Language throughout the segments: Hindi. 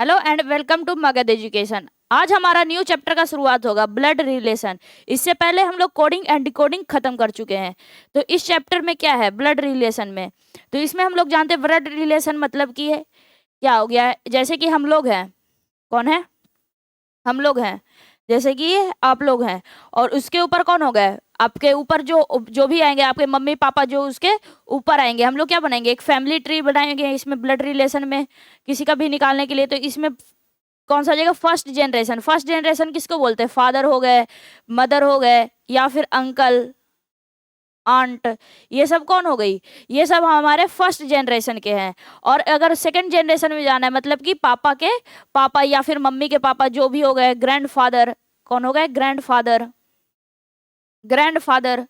Hello and welcome to Magadh education. आज हमारा न्यू चैप्टर का शुरुआत होगा, ब्लड रिलेशन। इससे पहले हम लोग कोडिंग एंड डिकोडिंग खत्म कर चुके हैं। तो इस चैप्टर में क्या है ब्लड रिलेशन में, तो इसमें हम लोग जानते हैं ब्लड रिलेशन मतलब कि है क्या हो गया है। जैसे कि हम लोग हैं, कौन है, हम लोग हैं, जैसे कि आप लोग हैं, और उसके ऊपर कौन हो गए, आपके ऊपर जो जो भी आएंगे, आपके मम्मी पापा जो उसके ऊपर आएंगे, हम लोग क्या बनाएंगे, एक फैमिली ट्री बनाएंगे इसमें ब्लड रिलेशन में किसी का भी निकालने के लिए। तो इसमें कौन सा जगह, फर्स्ट जनरेशन। फर्स्ट जनरेशन किसको बोलते हैं, फादर हो गए, मदर हो गए, या फिर अंकल, आंट, ये सब कौन हो गई, ये सब हमारे फर्स्ट जनरेशन के हैं। और अगर सेकंड जनरेशन में जाना है, मतलब कि पापा के पापा या फिर मम्मी के पापा जो भी हो गए, ग्रैंडफादर, कौन हो गए, ग्रैंडफादर, ग्रैंडफादर,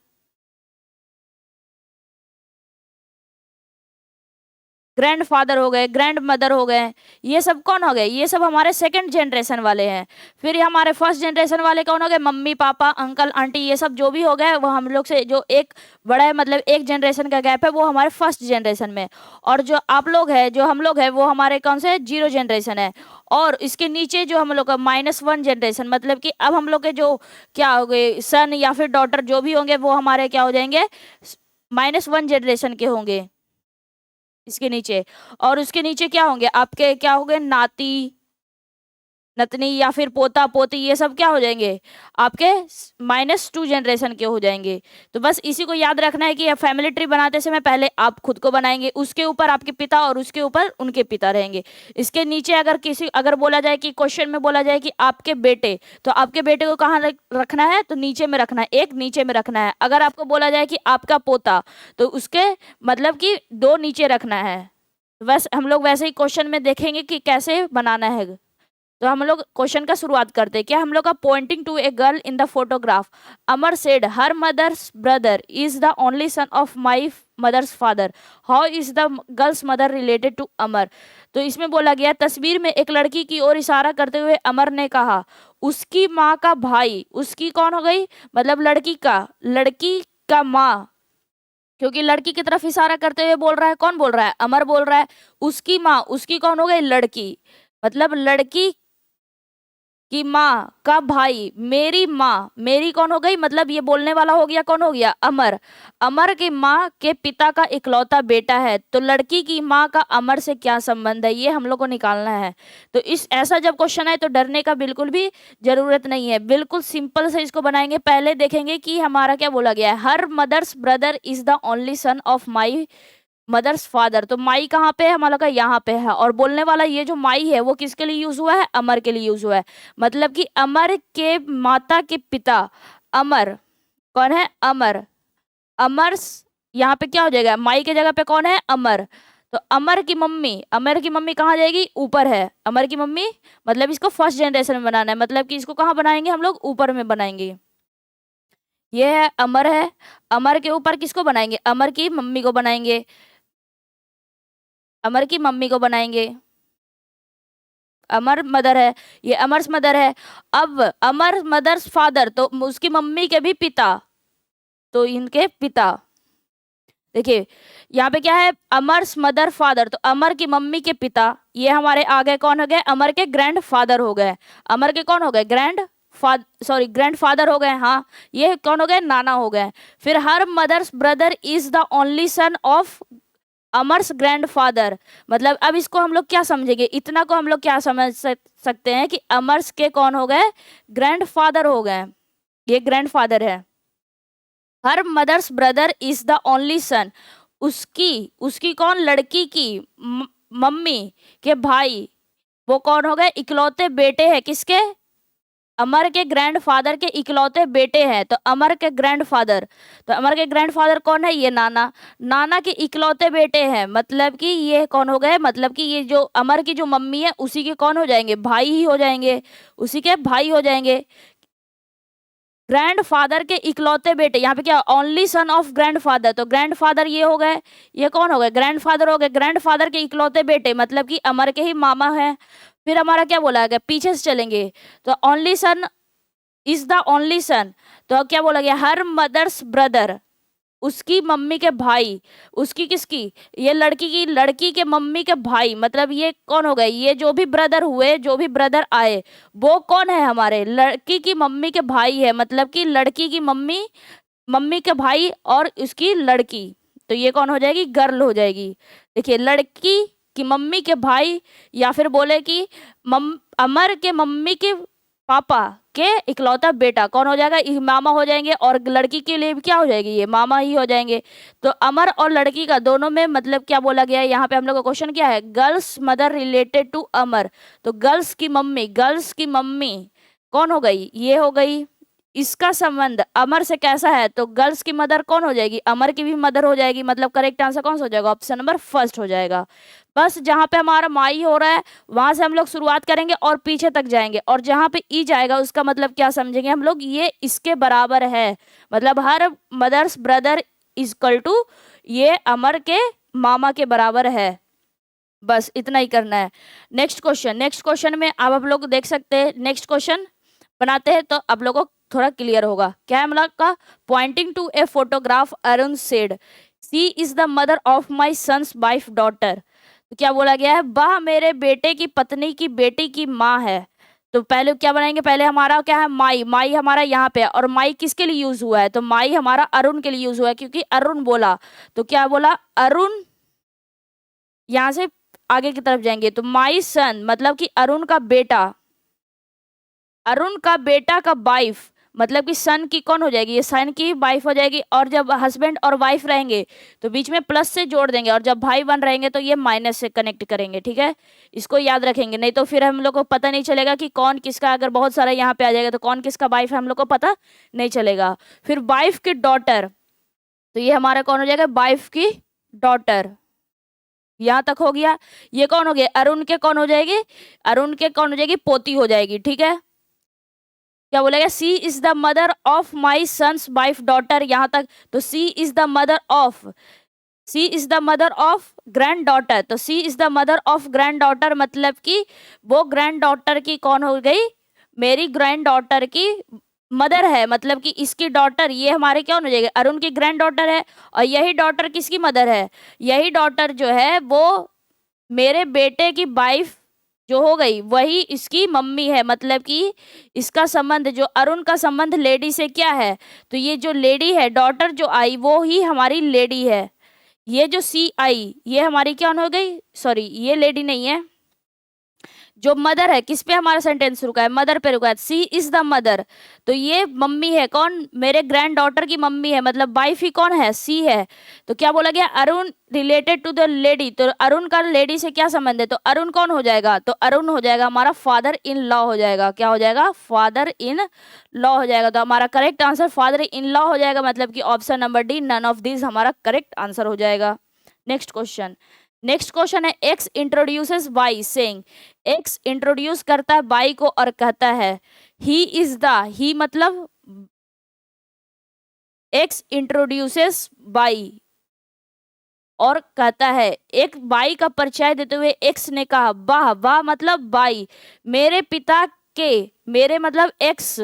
ग्रैंडफादर हो गए, ग्रैंड मदर हो गए, ये सब कौन हो गए, ये सब हमारे सेकंड जनरेशन वाले हैं। फिर ये हमारे फर्स्ट जनरेशन वाले कौन हो गए, मम्मी पापा अंकल आंटी, ये सब जो भी हो गए वो हम लोग से जो एक बड़ा है, मतलब एक जनरेशन का गैप है, वो हमारे फर्स्ट जनरेशन में। और जो आप लोग है, जो हम लोग है, वो हमारे कौन से, जीरो जनरेशन है। और इसके नीचे जो हम लोग का -1 जनरेशन, मतलब कि अब हम लोग के जो क्या हो गए, सन या फिर डॉटर जो भी होंगे, वो हमारे क्या हो जाएंगे, -1 जनरेशन के होंगे इसके नीचे। और उसके नीचे क्या होंगे, आपके क्या होंगे, नाती नतनी या फिर पोता पोती, ये सब क्या हो जाएंगे, आपके -2 जनरेशन के हो जाएंगे। तो बस इसी को याद रखना है कि फैमिली ट्री बनाते समय पहले आप खुद को बनाएंगे, उसके ऊपर आपके पिता और उसके ऊपर उनके पिता रहेंगे। इसके नीचे अगर बोला जाए कि क्वेश्चन में बोला जाए कि आपके बेटे, तो आपके बेटे को कहाँ रखना है, तो नीचे में रखना है, एक नीचे में रखना है। अगर आपको बोला जाए कि आपका पोता, तो उसके मतलब कि 2 नीचे रखना है। बस हम लोग वैसे ही क्वेश्चन में देखेंगे कि कैसे बनाना है। तो हम लोग क्वेश्चन का शुरुआत करते हैं। क्या हम लोग का, pointing to a girl in the photograph, Amar said her mother's brother is the only son of my mother's father, how is the girl's mother related to Amar. तो इसमें बोला गया, तस्वीर में एक लड़की की ओर इशारा करते हुए अमर ने कहा, उसकी माँ का भाई, उसकी कौन हो गई, मतलब लड़की का माँ, क्योंकि लड़की की तरफ इशारा करते हुए बोल रहा है, कौन बोल रहा है, अमर बोल रहा है। उसकी माँ, उसकी कौन हो गई, लड़की, मतलब लड़की कि माँ का भाई, मेरी माँ, मेरी कौन हो गई, मतलब ये बोलने वाला हो गया, कौन हो गया, अमर। अमर की माँ के पिता का इकलौता बेटा है, तो लड़की की माँ का अमर से क्या संबंध है, ये हम लोग को निकालना है। तो इस ऐसा जब क्वेश्चन है तो डरने का बिल्कुल भी जरूरत नहीं है, बिल्कुल सिंपल से इसको बनाएंगे। पहले देखेंगे कि हमारा क्या बोला गया है, her mother's brother is the only son of my mother's father. तो माई कहाँ पे है, हमारा का यहाँ पे है। और बोलने वाला ये जो माई है वो किसके लिए यूज हुआ है, अमर के लिए यूज हुआ है। मतलब कि अमर के माता के पिता, अमर, कौन है, अमर, अमर यहाँ पे क्या हो जाएगा, माई के जगह पे कौन है, अमर। तो अमर की मम्मी, अमर की मम्मी कहाँ जाएगी, ऊपर है, अमर की मम्मी, मतलब इसको फर्स्ट जनरेशन में बनाना है, मतलब कि इसको कहाँ बनाएंगे हम लोग, ऊपर में बनाएंगे। ये है अमर है, अमर के ऊपर किसको बनाएंगे, अमर की मम्मी को बनाएंगे, अमर की मम्मी को बनाएंगे, अमर मदर है, ये अमर्स मदर है। अब अमर मदर्स फादर, तो उसकी मम्मी के भी पिता, तो इनके पिता, देखिए यहाँ पे क्या है, अमर्स मदर फादर, तो अमर की मम्मी के पिता, ये हमारे आगे कौन हो गए, अमर के ग्रैंड फादर हो गए। अमर के कौन हो गए, ग्रैंड फादर हो गए, हाँ, ये कौन हो गए, नाना हो गए। फिर her mother's brother is the only son of Amar's grandfather, मतलब अब इसको हम लोग क्या समझेंगे, इतना को हम लोग क्या समझ सकते हैं कि अमर्स के कौन हो गए, ग्रैंडफादर हो गए, ये ग्रैंडफादर है। Her mother's brother is the only son, उसकी उसकी कौन, लड़की की मम्मी के भाई, वो कौन हो गए, इकलौते बेटे हैं किसके, अमर के ग्रैंडफादर के इकलौते बेटे हैं। तो अमर के ग्रैंडफादर, तो अमर के ग्रैंडफादर कौन है, ये नाना, नाना के इकलौते बेटे हैं, मतलब कि ये कौन हो गए, मतलब कि ये जो अमर की जो मम्मी है उसी के कौन हो जाएंगे, भाई ही हो जाएंगे, उसी के भाई हो जाएंगे। ग्रैंडफादर के इकलौते बेटे, यहाँ पे क्या, ओनली सन ऑफ ग्रैंडफादर, तो ग्रैंडफादर ये हो गए, ये कौन हो गए, ग्रैंडफादर हो गए, ग्रैंडफादर के इकलौते बेटे, मतलब कि अमर के ही मामा है। फिर हमारा क्या बोला गया, पीछे से चलेंगे, तो only son is the only सन, तो क्या बोला गया, हर मदर्स ब्रदर, उसकी मम्मी के भाई, उसकी किसकी, ये लड़की के मम्मी के भाई, मतलब ये कौन हो गए, ये जो भी ब्रदर हुए, जो भी ब्रदर आए, वो कौन है, हमारे लड़की की मम्मी के भाई है, मतलब कि लड़की की मम्मी, मम्मी के भाई और उसकी लड़की, तो ये कौन हो जाएगी, गर्ल हो जाएगी। देखिए, लड़की की मम्मी के भाई, या फिर बोले कि अमर के मम्मी के पापा के इकलौता बेटा कौन हो जाएगा, ये मामा हो जाएंगे, और लड़की के लिए भी क्या हो जाएगी, ये मामा ही हो जाएंगे। तो अमर और लड़की का दोनों में मतलब क्या बोला गया है, यहाँ पे हम लोग का क्वेश्चन क्या है, girls mother related to Amar, तो गर्ल्स की मम्मी कौन हो गई, ये हो गई। इसका संबंध अमर से कैसा है, तो गर्ल्स की मदर कौन हो जाएगी, अमर की भी मदर हो जाएगी, मतलब करेक्ट आंसर कौन सा हो जाएगा, ऑप्शन नंबर फर्स्ट हो जाएगा। बस जहां पे हमारा माई हो रहा है वहां से हम लोग शुरुआत करेंगे और पीछे तक जाएंगे, और जहां पे ई जाएगा उसका मतलब क्या समझेंगे हम लोग, ये इसके बराबर है, मतलब her mother's brother is equal to ये अमर के मामा के बराबर है। बस इतना ही करना है। नेक्स्ट क्वेश्चन में अब आप लोग देख सकते हैं, नेक्स्ट क्वेश्चन बनाते हैं तो आप लोगों को थोड़ा क्लियर होगा। क्या है हम लोग का, pointing to a photograph Arun said she is the mother of my son's wife daughter, तो क्या बोला गया है, वह मेरे बेटे की पत्नी की बेटी की माँ है। तो पहले क्या बनाएंगे, पहले हमारा क्या है, माई, माई हमारा यहाँ पे है, और माई किसके लिए यूज हुआ है, तो माई हमारा अरुण के लिए यूज हुआ है, क्योंकि अरुण बोला, तो क्या बोला, अरुण, यहाँ से आगे की तरफ जाएंगे तो माई सन मतलब कि अरुण का बेटा, अरुण का बेटा का वाइफ, मतलब कि सन की कौन हो जाएगी, ये सन की वाइफ हो जाएगी, और जब हस्बैंड और वाइफ रहेंगे तो बीच में प्लस से जोड़ देंगे, और जब भाई बन रहेंगे तो ये माइनस से कनेक्ट करेंगे, ठीक है, इसको याद रखेंगे, नहीं तो फिर हम लोग को पता नहीं चलेगा कि कौन किसका, अगर बहुत सारा यहाँ पे आ जाएगा तो कौन किसका वाइफ है हम लोग को पता नहीं चलेगा। फिर वाइफ की डॉटर, तो ये हमारा कौन हो जाएगा, वाइफ की डॉटर, यहाँ तक हो गया। ये कौन हो गया, अरुण के कौन हो जाएगी, अरुण के कौन हो जाएगी, पोती हो जाएगी, ठीक है। क्या बोलेगा, she is the mother of my son's wife daughter, यहाँ तक, तो she is the mother of, she is the mother of granddaughter, तो she is the mother of granddaughter, मतलब कि वो ग्रैंड डॉटर की कौन हो गई, मेरी ग्रैंड डॉटर की मदर है, मतलब कि इसकी डॉटर, ये हमारे क्या हो जाएगी, अरुण की ग्रैंड डॉटर है, और यही डॉटर किसकी मदर है, यही डॉटर जो है वो मेरे बेटे की वाइफ जो हो गई वही इसकी मम्मी है, मतलब कि इसका संबंध, जो अरुण का संबंध लेडी से क्या है, तो ये जो लेडी है, डॉटर जो आई वो ही हमारी लेडी है, ये जो सी आई ये हमारी क्या हो गई, सॉरी ये लेडी नहीं है, जो मदर है, किस पे हमारा सेंटेंस रुका है, मदर पे रुका है, सी इज द मदर, तो ये मम्मी है कौन, मेरे ग्रैंड डॉटर की मम्मी है, मतलब वाइफ ही कौन है, सी है। तो क्या बोला गया, Arun related to the lady, तो अरुण का लेडी से क्या संबंध है, तो अरुण कौन हो जाएगा, तो अरुण हो जाएगा हमारा फादर इन लॉ हो जाएगा, क्या हो जाएगा, फादर इन लॉ हो जाएगा। तो हमारा correct answer father in law हो जाएगा, मतलब कि option number D none of this हमारा करेक्ट आंसर हो जाएगा। नेक्स्ट क्वेश्चन है, X introduces Y saying, X introduce करता है बाई को और कहता है ही इज द, ही मतलब एक्स इंट्रोड्यूसेस बाई और कहता है, एक बाई का परिचय देते हुए एक्स ने कहा, वाह वाह मतलब बाई, मेरे पिता के, मेरे मतलब एक्स,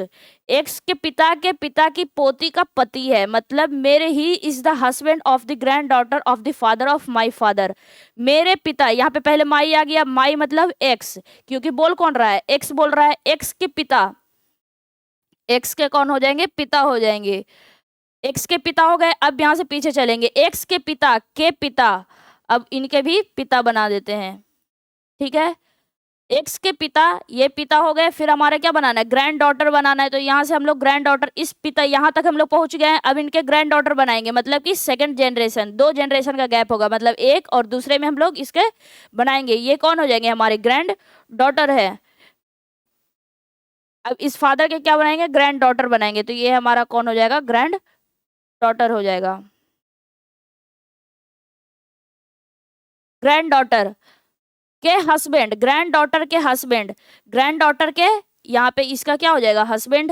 एक्स के पिता की पोती का पति है, मतलब मेरे he is the husband of the granddaughter of the father of my father, मेरे पिता, यहाँ पे पहले माई आ गया, माई मतलब एक्स, क्योंकि बोल कौन रहा है, एक्स बोल रहा है, एक्स के पिता, एक्स के कौन हो जाएंगे, पिता हो जाएंगे, एक्स के पिता हो गए। अब यहाँ से पीछे चलेंगे, एक्स के पिता, अब इनके भी पिता बना देते हैं, ठीक है, एक्स के पिता, ये पिता हो गए, फिर हमारे क्या बनाना है, ग्रैंड डॉटर बनाना है, तो यहाँ से हम लोग ग्रैंड डॉटर, इस पिता यहाँ तक हम लोग पहुंच गए हैं, अब इनके ग्रैंड डॉटर बनाएंगे, मतलब कि सेकंड जनरेशन, 2 जनरेशन का गैप होगा, मतलब एक और दूसरे में हम लोग इसके बनाएंगे, ये कौन हो जाएंगे, हमारे ग्रैंड डॉटर है। अब इस फादर के क्या बनाएंगे, ग्रैंड डॉटर बनाएंगे, तो ये हमारा कौन हो जाएगा, ग्रैंड डॉटर हो जाएगा। ग्रैंड डॉटर के हस्बैंड, ग्रैंड डॉटर के हस्बैंड, ग्रैंड डॉटर के यहाँ पे इसका क्या हो जाएगा, हस्बैंड,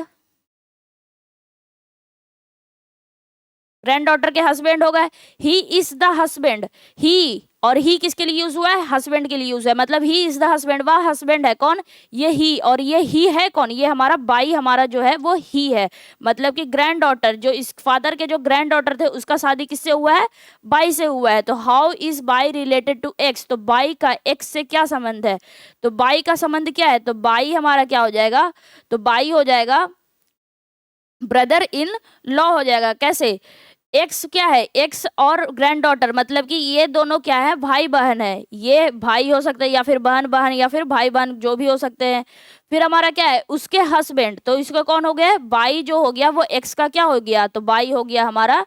ग्रैंड डॉटर के हस्बैंड हो गए, ही इज द हस्बैंड, ही और ही किसके लिए यूज हुआ है, हस्बैंड के लिए यूज है, मतलब ही इज द हस्बैंड, वह हस्बैंड है कौन, ये ही, और ये ही है कौन, ये हमारा बाई, हमारा जो है वो ही है, मतलब कि ग्रैंड डॉटर, जो इस फादर के जो ग्रैंड डॉटर थे उसका शादी किससे हुआ है, बाई से हुआ है। तो how is Y related to X, तो बाई का एक्स से क्या संबंध है, तो बाई का संबंध क्या है, तो बाई हमारा क्या हो जाएगा, तो बाई हो जाएगा ब्रदर इन लॉ हो जाएगा। कैसे, एक्स क्या है, एक्स और ग्रैंड डॉटर, मतलब कि ये दोनों क्या है, भाई बहन है, ये भाई हो सकते हैं या फिर बहन बहन या फिर भाई बहन जो भी हो सकते हैं। फिर हमारा क्या है, उसके हस्बैंड, तो इसका कौन हो गया, बाई जो हो गया वो एक्स का क्या हो गया, तो बाई हो गया हमारा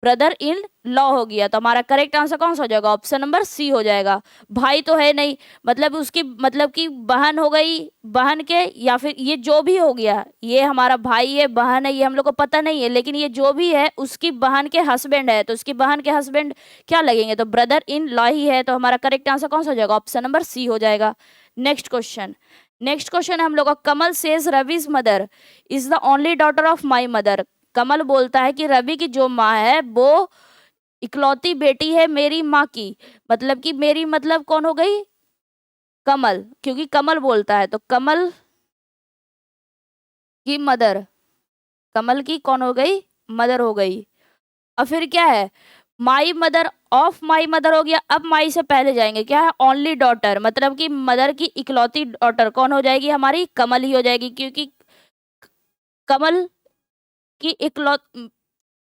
ब्रदर इन लॉ हो गया। तो हमारा करेक्ट आंसर कौन सा हो जाएगा, ऑप्शन नंबर सी हो जाएगा। भाई तो है नहीं, मतलब उसकी, मतलब कि बहन हो गई, बहन के या फिर ये जो भी हो गया, ये हमारा भाई है बहन है ये हम लोग को पता नहीं है, लेकिन ये जो भी है उसकी बहन के हस्बैंड है, तो उसकी बहन के हस्बैंड क्या लगेंगे, तो ब्रदर इन लॉ ही है। तो हमारा करेक्ट आंसर कौन सा हो जाएगा, ऑप्शन नंबर सी हो जाएगा। नेक्स्ट क्वेश्चन, नेक्स्ट क्वेश्चन है हम लोग का, Kamal says Ravi's mother is the only daughter of my mother. Kamal बोलता है कि रवि की जो माँ है वो इकलौती बेटी है मेरी माँ की, मतलब कि मेरी मतलब कौन हो गई, कमल, क्योंकि कमल बोलता है, तो कमल की मदर, कमल की कौन हो गई, मदर हो गई। और फिर क्या है, my mother of my mother हो गया। अब माई से पहले जाएंगे, क्या है, ओनली डॉटर, मतलब कि मदर की इकलौती डॉटर कौन हो जाएगी, हमारी कमल ही हो जाएगी, क्योंकि कमल की इकलौत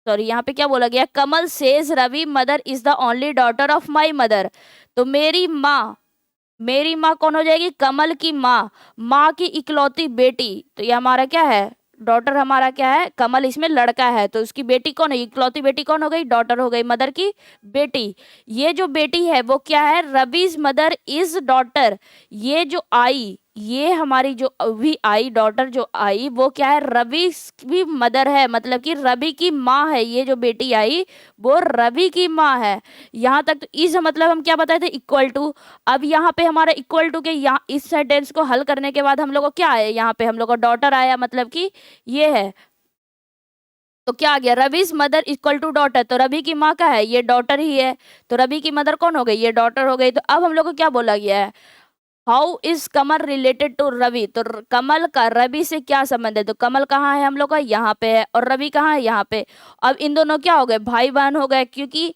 सॉरी यहाँ पे क्या बोला गया, Kamal says Ravi mother is the only daughter of my mother. तो मेरी माँ कौन हो जाएगी, कमल की माँ, माँ की इकलौती बेटी, तो ये हमारा क्या है, डॉटर हमारा क्या है, कमल इसमें लड़का है, तो उसकी बेटी कौन है, इकलौती बेटी कौन हो गई, डॉटर हो गई, मदर की बेटी। ये जो बेटी है वो क्या है, रवि's मदर इज डॉटर, ये जो आई, ये हमारी जो अभी आई डॉटर जो आई वो क्या है, रवि की मदर है, मतलब कि रवि की माँ है, ये जो बेटी आई वो रवि की माँ है। यहाँ तक तो इस मतलब हम क्या बताए थे, इक्वल टू। अब यहाँ पे हमारा इक्वल टू के यहाँ इस सेंटेंस को हल करने के बाद हम लोग को क्या आया, यहाँ पे हम लोग को डॉटर आया, मतलब कि ये है, तो क्या आ गया, रवि's मदर इक्वल टू डॉटर, तो रवि की माँ का है, ये डॉटर ही है, तो रवि की मदर कौन हो गई, ये डॉटर हो गई। तो अब हम लोग को क्या बोला गया है, how is Kamal related to Ravi, तो कमल का रवि से क्या संबंध है, तो कमल कहाँ है हम लोग का, यहाँ पे है, और रवि कहाँ है, यहाँ पे। अब इन दोनों क्या हो गए, भाई बहन हो गए, क्योंकि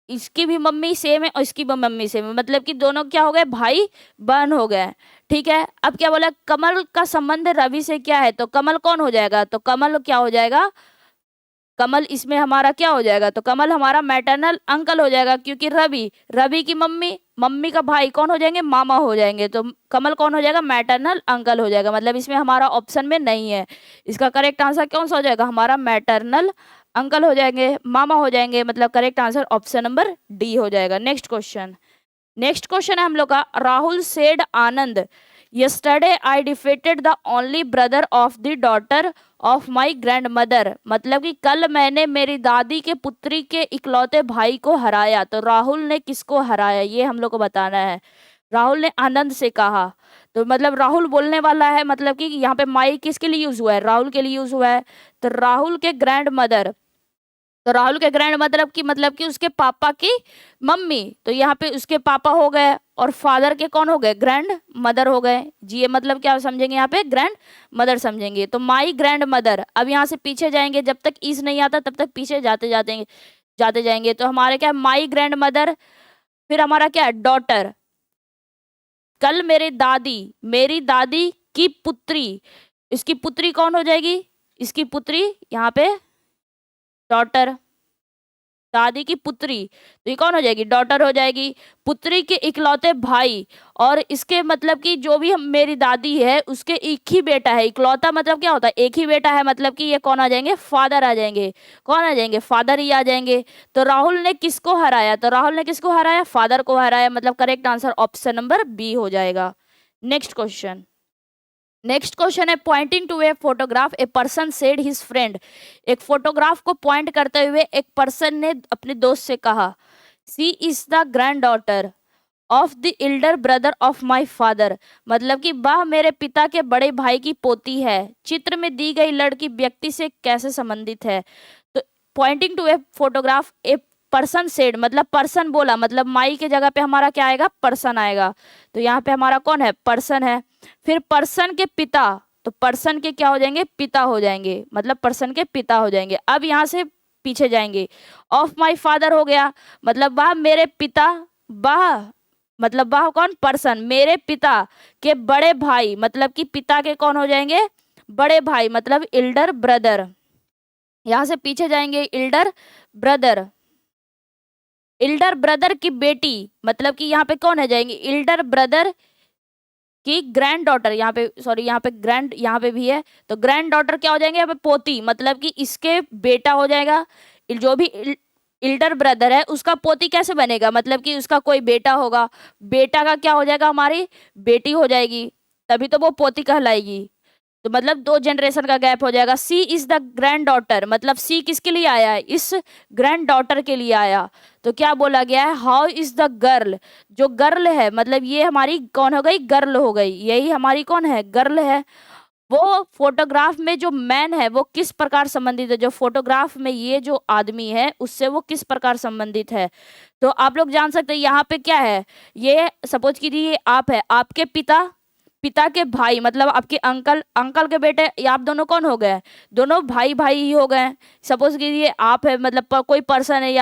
इसकी भी मम्मी सेम है और इसकी भी मम्मी सेम है, मतलब कि दोनों क्या हो गए, भाई बहन हो गए। ठीक है, अब क्या बोला, कमल का संबंध रवि से क्या है, तो कमल कौन हो जाएगा, तो कमल क्या हो जाएगा, कमल इसमें हमारा क्या हो जाएगा, तो कमल हमारा मैटरनल अंकल हो जाएगा, क्योंकि रवि की मम्मी, मम्मी का भाई कौन हो जाएंगे, मामा हो जाएंगे, तो कमल कौन हो जाएगा, मैटरनल अंकल हो जाएगा, मतलब इसमें हमारा ऑप्शन में नहीं है। इसका करेक्ट आंसर कौन सा हो जाएगा, हमारा मैटरनल अंकल हो जाएंगे, मामा हो जाएंगे, मतलब correct answer option number D हो जाएगा। नेक्स्ट क्वेश्चन, नेक्स्ट क्वेश्चन है हम लोग का, Rahul said Anand yesterday I defeated the only brother of the daughter of my grand mother, मतलब कि कल मैंने मेरी दादी के पुत्री के इकलौते भाई को हराया। तो राहुल ने किसको हराया ये हम लोग को बताना है। राहुल ने आनंद से कहा, तो मतलब राहुल बोलने वाला है, मतलब कि यहाँ पे माई किसके लिए यूज हुआ है, राहुल के लिए यूज हुआ है। तो राहुल के ग्रैंड मदर, तो राहुल के ग्रैंड मदर की मतलब कि उसके पापा की मम्मी, तो यहाँ पे उसके पापा हो गए और फादर के कौन हो गए, ग्रैंड मदर हो गए जी। ये मतलब क्या समझेंगे, यहाँ पे ग्रैंड मदर समझेंगे। तो माई ग्रैंड मदर, अब यहाँ से पीछे जाएंगे, जब तक इस नहीं आता तब तक पीछे जाते जाएंगे। तो हमारे क्या, माई ग्रैंड मदर, फिर हमारा क्या है, डॉटर, कल मेरी दादी की पुत्री, इसकी पुत्री कौन हो जाएगी, इसकी पुत्री यहाँ पे डॉटर, दादी की पुत्री, तो ये कौन हो जाएगी, डॉटर हो जाएगी। पुत्री के इकलौते भाई, और इसके मतलब कि जो भी हम मेरी दादी है उसके एक ही बेटा है, इकलौता मतलब क्या होता है, एक ही बेटा है, मतलब कि ये कौन आ जाएंगे, फादर आ जाएंगे, कौन आ जाएंगे, फादर ही आ जाएंगे। तो राहुल ने किसको हराया, तो राहुल ने किसको हराया, फादर को हराया, मतलब correct answer option number B हो जाएगा। नेक्स्ट क्वेश्चन, नेक्स्ट क्वेश्चन है, pointing to a photograph a person said his friend, एक फोटोग्राफ को पॉइंट करते हुए एक पर्सन ने अपने दोस्त से कहा, she is the granddaughter of the elder brother of my father, मतलब कि वह मेरे पिता के बड़े भाई की पोती है। चित्र में दी गई लड़की व्यक्ति से कैसे संबंधित है। तो pointing to a photograph, a person said, मतलब पर्सन बोला, मतलब माई के जगह पे हमारा क्या आएगा, पर्सन आएगा। तो यहाँ पे हमारा कौन है, पर्सन है। फिर पर्सन के पिता, तो पर्सन के क्या हो जाएंगे, पिता हो जाएंगे, मतलब पर्सन के पिता हो जाएंगे। अब यहाँ से पीछे जाएंगे, ऑफ माई फादर हो गया, मतलब वह मेरे पिता, वह मतलब वह कौन, पर्सन, मेरे पिता के बड़े भाई, मतलब कि पिता के कौन हो जाएंगे, बड़े भाई, मतलब इल्डर ब्रदर। यहां से पीछे जाएंगे, इल्डर ब्रदर, इल्डर ब्रदर की बेटी, मतलब कि यहाँ पे कौन है जाएंगे, इल्डर ब्रदर की ग्रैंड डॉटर, यहाँ पे सॉरी, यहाँ पे ग्रैंड, यहाँ पे भी है, तो ग्रैंड डॉटर क्या हो जाएंगे, यहाँ पे पोती, मतलब कि इसके बेटा हो जाएगा। जो भी इल्डर ब्रदर है उसका पोती कैसे बनेगा, मतलब कि उसका कोई बेटा होगा, बेटा का क्या हो जाएगा, हमारी बेटी हो जाएगी, तभी तो वो पोती कहलाएगी। तो मतलब 2 जनरेशन का गैप हो जाएगा। सी इज द ग्रैंड डॉटर, मतलब सी किसके लिए आया है, इस ग्रैंड डॉटर के लिए आया। तो क्या बोला गया है, हाउ इज द गर्ल, जो गर्ल है, मतलब ये हमारी कौन हो गई, गर्ल हो गई, यही हमारी कौन है, गर्ल है। वो फोटोग्राफ में जो मैन है वो किस प्रकार संबंधित है, जो फोटोग्राफ में ये जो आदमी है उससे वो किस प्रकार संबंधित है। तो आप लोग जान सकते हैं यहाँ पे क्या है, ये सपोज कीजिए ये आप है, आपके पिता, पिता के भाई, मतलब आपके अंकल, अंकल के बेटे, ये आप दोनों कौन हो गए, दोनों भाई भाई ही हो गए। सपोज कीजिए आप है, मतलब कोई पर्सन है,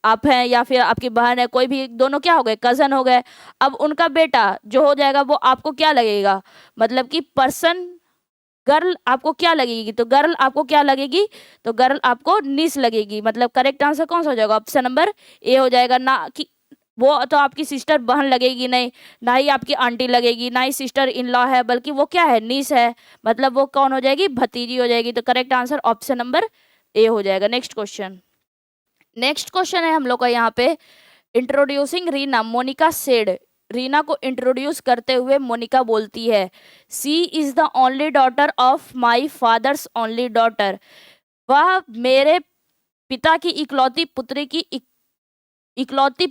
आप हैं, या फिर आपकी बहन है, कोई भी, दोनों क्या हो गए, कजन हो गए। अब उनका बेटा जो हो जाएगा वो आपको क्या लगेगा, मतलब कि पर्सन, गर्ल आपको क्या लगेगी, तो गर्ल आपको क्या लगेगी, तो गर्ल आपको निस लगेगी। मतलब करेक्ट आंसर कौन सा हो जाएगा, ऑप्शन नंबर ए हो जाएगा। ना कि वो तो आपकी सिस्टर बहन लगेगी नहीं, ना ही आपकी आंटी लगेगी, ना ही सिस्टर इन लॉ है, बल्कि वो क्या है, नीस है, मतलब वो कौन हो जाएगी, भतीजी हो जाएगी। तो correct answer option number A हो जाएगा। नेक्स्ट क्वेश्चन, नेक्स्ट क्वेश्चन है हम लोग का यहाँ पे, introducing Reena, Monica said, Reena को इंट्रोड्यूस करते हुए मोनिका बोलती है, सी is the only daughter of my father's only daughter, वह मेरे पिता की इकलौती पुत्री की इकलौती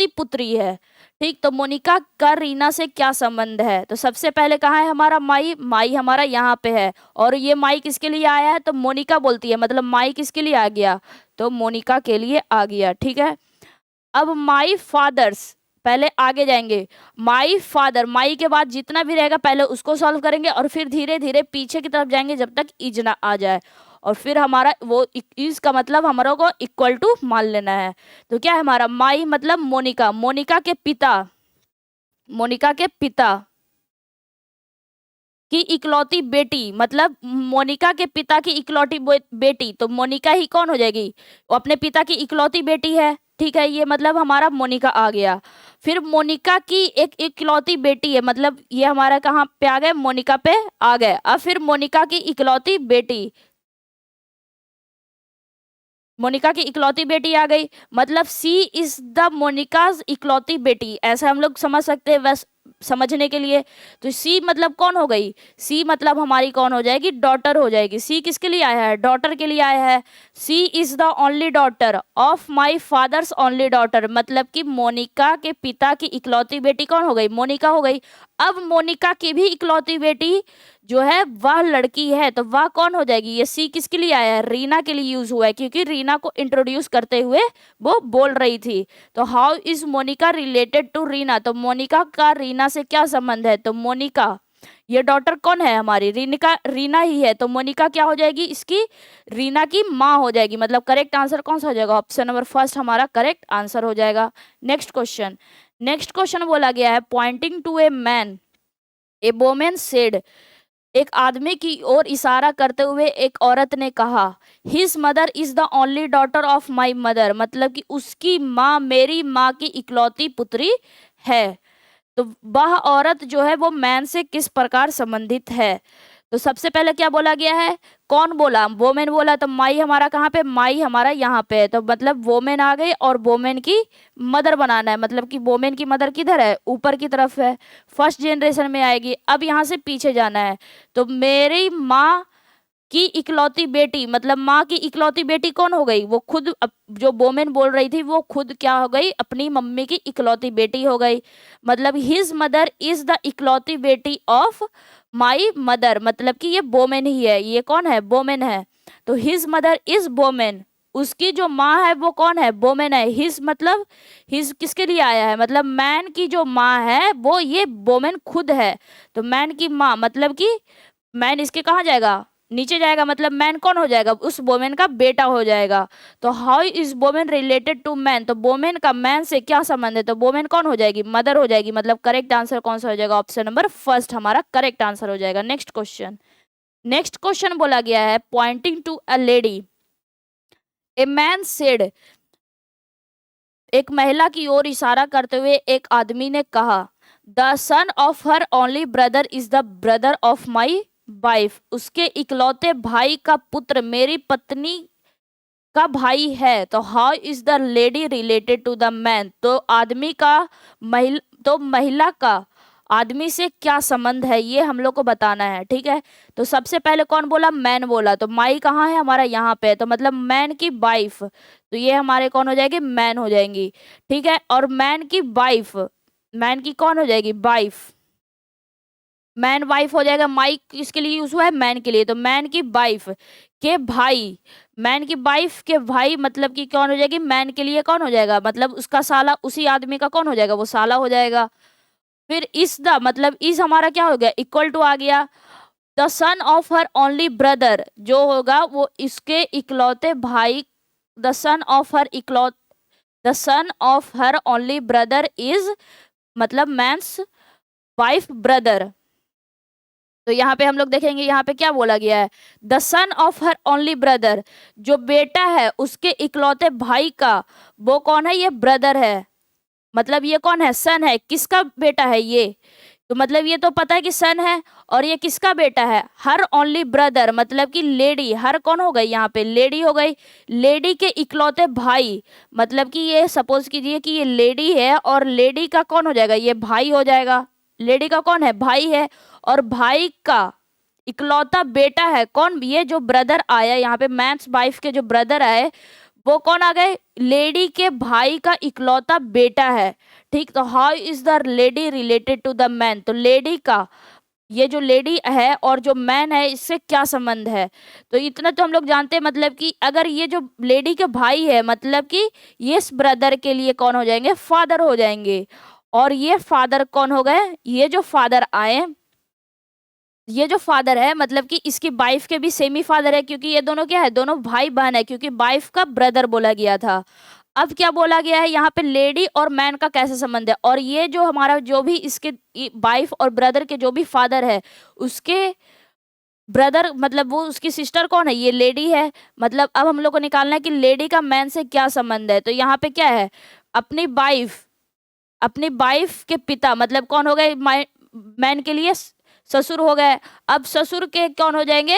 पुत्री है। ठीक, तो मोनिका का रीना से क्या संबंध है, तो सबसे पहले कहाँ है हमारा माई, माई हमारा यहाँ पे है, और ये माई किसके लिए आया है, तो मोनिका बोलती है, मतलब माई किसके लिए आ गया, तो मोनिका के लिए आ गया। ठीक है, अब माई फादर्स, पहले आगे जाएंगे, माई फादर, माई के बाद जितना भी रहेगा पहले उसको सॉल्व करेंगे, और फिर धीरे धीरे पीछे की तरफ जाएंगे जब तक इज ना आ जाए, और फिर हमारा वो इज का मतलब हमारा को इक्वल टू मान लेना है। तो क्या है हमारा, माई मतलब मोनिका, मोनिका के पिता, मोनिका के पिता की इकलौती बेटी, मतलब मोनिका के पिता की इकलौती बेटी, तो मोनिका ही कौन हो जाएगी, वो अपने पिता की इकलौती बेटी है। ठीक है, ये मतलब हमारा मोनिका आ गया। फिर मोनिका की एक इकलौती बेटी है, मतलब ये हमारा कहाँ पे आ गए, मोनिका पे आ गए। अब फिर मोनिका की इकलौती बेटी, मोनिका की इकलौती बेटी आ गई, मतलब सी इज द मोनिकाज इकलौती बेटी, ऐसा हम लोग समझ सकते हैं बस समझने के लिए। तो सी मतलब कौन हो गई, सी मतलब हमारी कौन हो जाएगी, डॉटर हो जाएगी। सी किसके लिए आया है, डॉटर के लिए आया है। सी is the only daughter of my father's only daughter, मतलब कि मोनिका के पिता की इकलौती बेटी कौन हो गई, मोनिका हो गई। अब मोनिका की भी इकलौती बेटी जो है वह लड़की है, तो वह कौन हो जाएगी, ये सी किसके लिए आया है, रीना के लिए यूज हुआ है, क्योंकि रीना को इंट्रोड्यूस करते हुए वो बोल रही थी। तो how is Monika related to Rina, तो मोनिका का रीना से क्या संबंध है, तो मोनिका ये डॉटर कौन है हमारी, रीना ही है, तो मोनिका क्या हो जाएगी, इसकी रीना की माँ हो जाएगी। मतलब करेक्ट आंसर कौन सा हो जाएगा, ऑप्शन नंबर फर्स्ट हमारा करेक्ट आंसर हो जाएगा। नेक्स्ट क्वेश्चन, नेक्स्ट क्वेश्चन बोला गया है, pointing to a man a women said, एक आदमी की ओर इशारा करते हुए एक औरत ने कहा, his mother is the only daughter of my mother, मतलब कि उसकी माँ मेरी माँ की इकलौती पुत्री है। तो वह औरत जो है वो मैन से किस प्रकार संबंधित है, तो सबसे पहले क्या बोला गया है, कौन बोला, वोमेन बोला, तो माई हमारा कहाँ पे, माई हमारा यहाँ पे है, तो मतलब वोमेन आ गई, और वोमेन की मदर बनाना है, मतलब कि वोमेन की मदर किधर है, ऊपर की तरफ है, फर्स्ट जनरेशन में आएगी। अब यहाँ से पीछे जाना है, तो मेरी माँ की इकलौती बेटी, मतलब माँ की इकलौती बेटी कौन हो गई, वो खुद जो वोमेन बोल रही थी वो खुद क्या हो गई, अपनी मम्मी की इकलौती बेटी हो गई। मतलब हिज मदर इज द इकलौती बेटी ऑफ माई मदर, मतलब कि ये वोमेन ही है, ये कौन है, वोमेन है। तो हिज मदर इज वोमेन, उसकी जो माँ है वो कौन है, वोमेन है। हिज मतलब हिज किसके लिए आया है, मतलब मैन की जो माँ है वो ये वोमेन खुद है। तो मैन की माँ मतलब कि मैन इसके कहाँ जाएगा, नीचे जाएगा, मतलब मैन कौन हो जाएगा, उस वोमेन का बेटा हो जाएगा। तो how is women related to man, तो वोमेन का मैन से क्या संबंध है, तो वोमेन कौन हो जाएगी, मदर हो जाएगी। मतलब करेक्ट आंसर कौन सा हो जाएगा, ऑप्शन नंबर फर्स्ट हमारा करेक्ट आंसर हो जाएगा। नेक्स्ट क्वेश्चन, नेक्स्ट क्वेश्चन बोला गया है pointing to a lady, a man said, एक महिला की ओर इशारा करते हुए एक आदमी ने कहा, the son of her only brother is the brother of my wife, उसके इकलौते भाई का पुत्र मेरी पत्नी का भाई है। तो how is the lady related to the man, तो आदमी का महिला का आदमी से क्या संबंध है, ये हम लोग को बताना है। ठीक है, तो सबसे पहले कौन बोला, मैन बोला, तो माई कहाँ है हमारा, यहाँ पे, तो मतलब मैन की वाइफ, तो ये हमारे कौन हो जाएगी, मैन हो जाएंगी। ठीक है, और मैन की वाइफ, मैन की कौन हो जाएगी, वाइफ, मैन वाइफ हो जाएगा। माई किसके लिए यूज हुआ है, मैन के लिए, तो मैन की वाइफ के भाई, मैन की वाइफ के भाई मतलब कि कौन हो जाएगी, मैन के लिए कौन हो जाएगा, मतलब उसका साला, उसी आदमी का कौन हो जाएगा, वो साला हो जाएगा। फिर इस द मतलब इस हमारा क्या हो गया, इक्वल टू आ गया, the son of her only brother जो होगा वो इसके इकलौते भाई, the son of her the son of her only brother is मतलब मैंस वाइफ ब्रदर। तो यहाँ पे हम लोग देखेंगे, यहाँ पे क्या बोला गया है, the son of her only brother, जो बेटा है उसके इकलौते भाई का, वो कौन है, ये ब्रदर है। मतलब ये कौन है, सन है, किसका बेटा है ये, तो मतलब ये तो पता है कि सन है, और ये किसका बेटा है, हर ओनली ब्रदर मतलब कि लेडी, हर कौन हो गई यहाँ पे, लेडी हो गई, लेडी के इकलौते भाई, मतलब कि ये सपोज कीजिए कि ये लेडी है और लेडी का कौन हो जाएगा, ये भाई हो जाएगा, लेडी का कौन है, भाई है, और भाई का इकलौता बेटा है कौन, ये जो ब्रदर आया यहाँ पे, मैंस वाइफ के जो ब्रदर आए वो कौन आ गए, लेडी के भाई का इकलौता बेटा है। ठीक, तो how is the lady related to the man, तो लेडी का, ये जो लेडी है और जो मैन है इससे क्या संबंध है, तो इतना तो हम लोग जानते हैं, मतलब कि अगर ये जो लेडी के भाई है मतलब कि ये इस ब्रदर के लिए कौन हो जाएंगे, फादर हो जाएंगे। और ये फादर कौन हो गए, ये जो फादर आए, ये जो फादर है मतलब कि इसकी वाइफ के भी सेमी फादर है, क्योंकि ये दोनों क्या है, दोनों भाई बहन है, क्योंकि वाइफ का ब्रदर बोला गया था। अब क्या बोला गया है यहाँ पे, लेडी और मैन का कैसे संबंध है, और ये जो हमारा जो भी इसके वाइफ और ब्रदर के जो भी फादर है उसके ब्रदर मतलब वो उसकी सिस्टर कौन है, ये लेडी है। मतलब अब हम लोग को निकालना है कि लेडी का मैन से क्या संबंध है, तो यहाँ पे क्या है, अपनी वाइफ, अपनी वाइफ के पिता मतलब कौन हो गए, मैन के लिए ससुर हो गए। अब ससुर के कौन हो जाएंगे,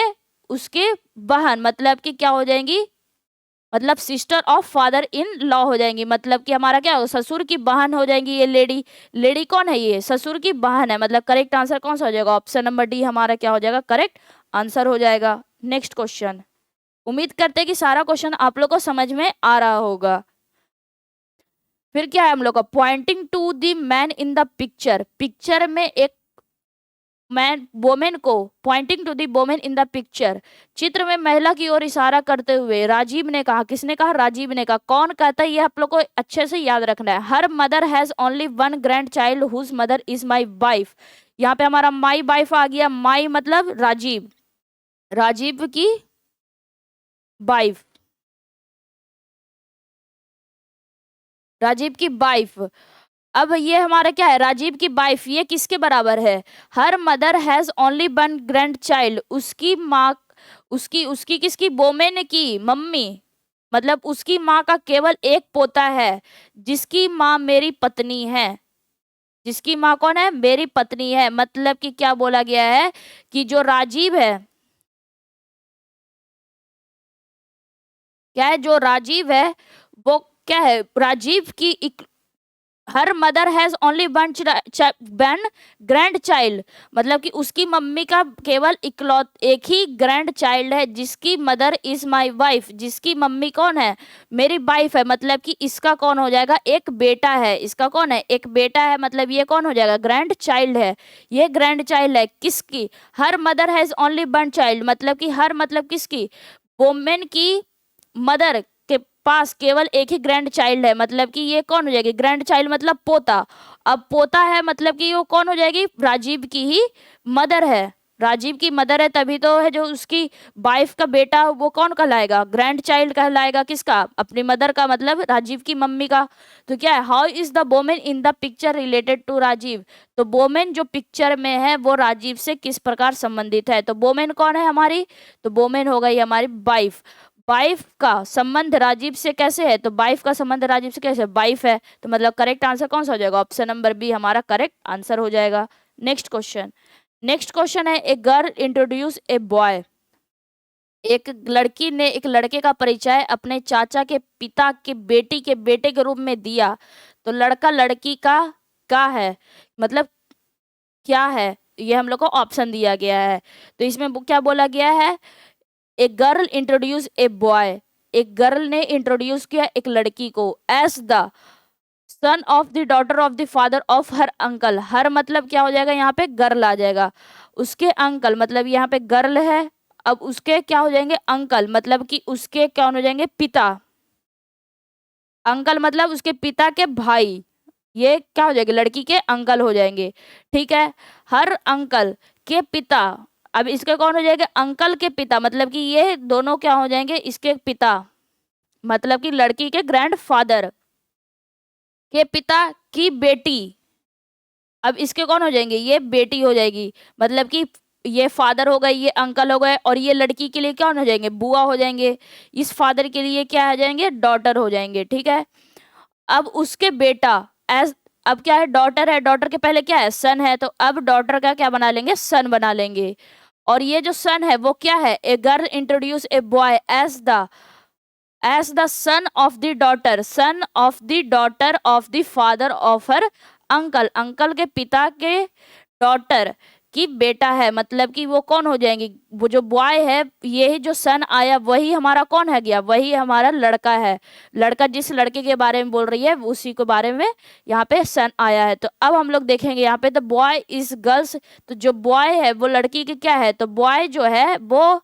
उसके बहन मतलब कि क्या हो जाएंगी, मतलब sister of father in law हो जाएंगी, मतलब कि हमारा क्या हो, ससुर की बहन हो जाएंगी ये लेडी। लेडी कौन है, ये ससुर की बहन है, मतलब करेक्ट आंसर कौन सा हो जाएगा, ऑप्शन नंबर डी हमारा क्या हो जाएगा, करेक्ट आंसर हो जाएगा। नेक्स्ट क्वेश्चन, उम्मीद करते हैं कि सारा क्वेश्चन आप लोग को समझ में आ रहा होगा। फिर क्या है हम लोग का, pointing to the man in the picture, picture में एक मैन वोमेन को, pointing to the women in the picture, चित्र में महिला की ओर इशारा करते हुए राजीव ने कहा, किसने कहा, राजीव ने कहा, कौन कहता है ये आप लोग को अच्छे से याद रखना है। Her mother has only one grandchild whose mother is my wife, यहाँ पे हमारा माई वाइफ आ गया, माई मतलब राजीव, राजीव की वाइफ, राजीव की वाइफ। अब ये हमारा क्या है, राजीव की वाइफ, ये किसके बराबर है, her mother has only one grand child, उसकी माँ, उसकी उसकी किसकी, वोमेन की मम्मी, मतलब उसकी माँ का केवल एक पोता है, जिसकी माँ मेरी पत्नी है, जिसकी माँ कौन है, मेरी पत्नी है। मतलब कि क्या बोला गया है कि जो राजीव है, क्या है, जो राजीव है वो क्या है, राजीव की हर mother has only one grand child, मतलब कि उसकी मम्मी का केवल एक ही ग्रैंड चाइल्ड है, जिसकी मदर इज माय वाइफ, जिसकी मम्मी कौन है, मेरी वाइफ है। मतलब कि इसका कौन हो जाएगा, एक बेटा है, इसका कौन है, एक बेटा है, मतलब ये कौन हो जाएगा, ग्रैंड चाइल्ड है, ये ग्रैंड चाइल्ड है किसकी, हर mother has only one child, मतलब कि हर मतलब किसकी, वोमेन की मदर के पास केवल एक ही ग्रैंड चाइल्ड है, मतलब कि ये कौन हो जाएगी, ग्रैंड चाइल्ड मतलब पोता। अब पोता है मतलब कि वो कौन हो जाएगी, राजीव की ही मदर है, राजीव की मदर है, तभी तो है जो उसकी वाइफ का बेटा वो कौन कहलाएगा, ग्रैंड चाइल्ड कहलाएगा, किसका, अपनी मदर का, मतलब राजीव की मम्मी का। तो क्या है, how is the women in the picture related to Rajiv, तो वोमेन जो पिक्चर में है वो राजीव से किस प्रकार संबंधित है, तो वोमेन कौन है हमारी, तो वोमेन हो गई हमारी वाइफ। वाइफ का संबंध राजीव से कैसे है, तो वाइफ का संबंध राजीव से कैसे, वाइफ है, तो मतलब करेक्ट आंसर कौन सा हो जाएगा, ऑप्शन नंबर बी हमारा करेक्ट आंसर हो जाएगा। नेक्स्ट क्वेश्चन, नेक्स्ट क्वेश्चन है, a girl introduce a boy, एक लड़की ने एक लड़के का परिचय अपने चाचा के पिता के बेटी के बेटे के रूप में दिया, तो लड़का लड़की का क्या है, मतलब क्या है, ये हम लोग को ऑप्शन दिया गया है। तो इसमें क्या बोला गया है, a girl introduce a boy, एक गर्ल ने इंट्रोड्यूस किया एक लड़की को as the son of the daughter of the father of her uncle, her मतलब क्या हो जाएगा, यहाँ पे गर्ल आ जाएगा, उसके अंकल मतलब यहाँ पे गर्ल है, अब उसके क्या हो जाएंगे अंकल, मतलब कि उसके क्या हो जाएंगे पिता, अंकल मतलब उसके पिता के भाई, ये क्या हो जाएंगे लड़की के अंकल हो जाएंगे, ठीक है, हर अंकल के पिता, अब इसके कौन हो जाएंगे अंकल के पिता, मतलब कि ये दोनों क्या हो जाएंगे इसके पिता, मतलब कि लड़की के ग्रैंड फादर के पिता की बेटी, अब इसके कौन हो जाएंगे ये बेटी हो जाएगी, मतलब कि ये फादर हो गए, ये अंकल हो गए, और ये लड़की के लिए क्या हो जाएंगे बुआ हो जाएंगे, इस फादर के लिए क्या हो जाएंगे डॉटर हो जाएंगे, ठीक है। अब उसके बेटा एज, अब क्या है डॉटर है, डॉटर के पहले क्या है सन है, तो अब डॉटर का क्या बना लेंगे सन बना लेंगे, और ये जो सन है वो क्या है, a girl introduce a boy as the son of the daughter, son of the daughter of the father of her uncle, uncle के पिता के डॉटर की बेटा है, मतलब कि वो कौन हो जाएंगे, वो जो बॉय है, ये जो सन आया वही हमारा कौन है गया, वही हमारा लड़का है, लड़का जिस लड़के के बारे में बोल रही है उसी के बारे में यहाँ पे सन आया है। तो अब हम लोग देखेंगे यहाँ पे द बॉय इज गर्ल्स, तो जो बॉय है वो लड़की के क्या है, तो बॉय जो है वो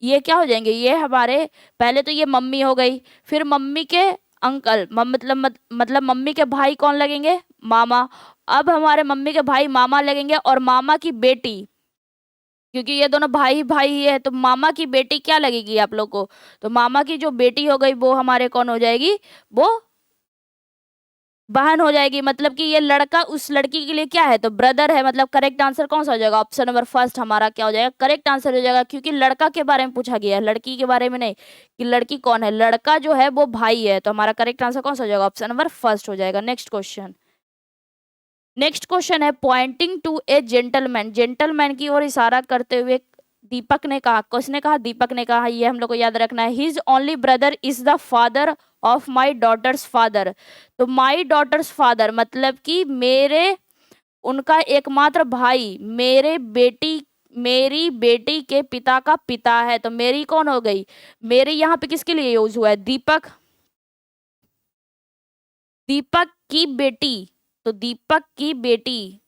ये क्या हो जाएंगे, ये हमारे पहले तो ये मम्मी हो गई, फिर मम्मी के अंकल मतलब मम्मी के भाई कौन लगेंगे मामा, अब हमारे मम्मी के भाई मामा लगेंगे, और मामा की बेटी, क्योंकि ये दोनों भाई भाई है तो मामा की बेटी क्या लगेगी आप लोग को, तो मामा की जो बेटी हो गई वो हमारे कौन हो जाएगी, वो बहन हो जाएगी, मतलब कि ये लड़का उस लड़की के लिए क्या है, तो ब्रदर है, मतलब करेक्ट आंसर कौन सा हो जाएगा, ऑप्शन नंबर फर्स्ट हमारा क्या हो जाएगा करेक्ट आंसर हो जाएगा, क्योंकि लड़का के बारे में पूछा गया है, लड़की के बारे में नहीं कि लड़की कौन है, लड़का जो है वो भाई है, तो हमारा करेक्ट आंसर कौन सा हो जाएगा, ऑप्शन नंबर फर्स्ट हो जाएगा। नेक्स्ट क्वेश्चन, नेक्स्ट क्वेश्चन है pointing to a gentleman, gentleman की ओर इशारा करते हुए दीपक ने कहा, किसने कहा दीपक ने कहा, ये हम लोग को याद रखना है, his only brother is the father of my daughter's father, तो माई डॉटर्स फादर मतलब कि मेरे उनका एकमात्र भाई मेरी बेटी के पिता का पिता है, तो मेरी कौन हो गई, मेरी यहाँ पे किसके लिए यूज हुआ है दीपक, दीपक की बेटी, तो दीपक की बेटी,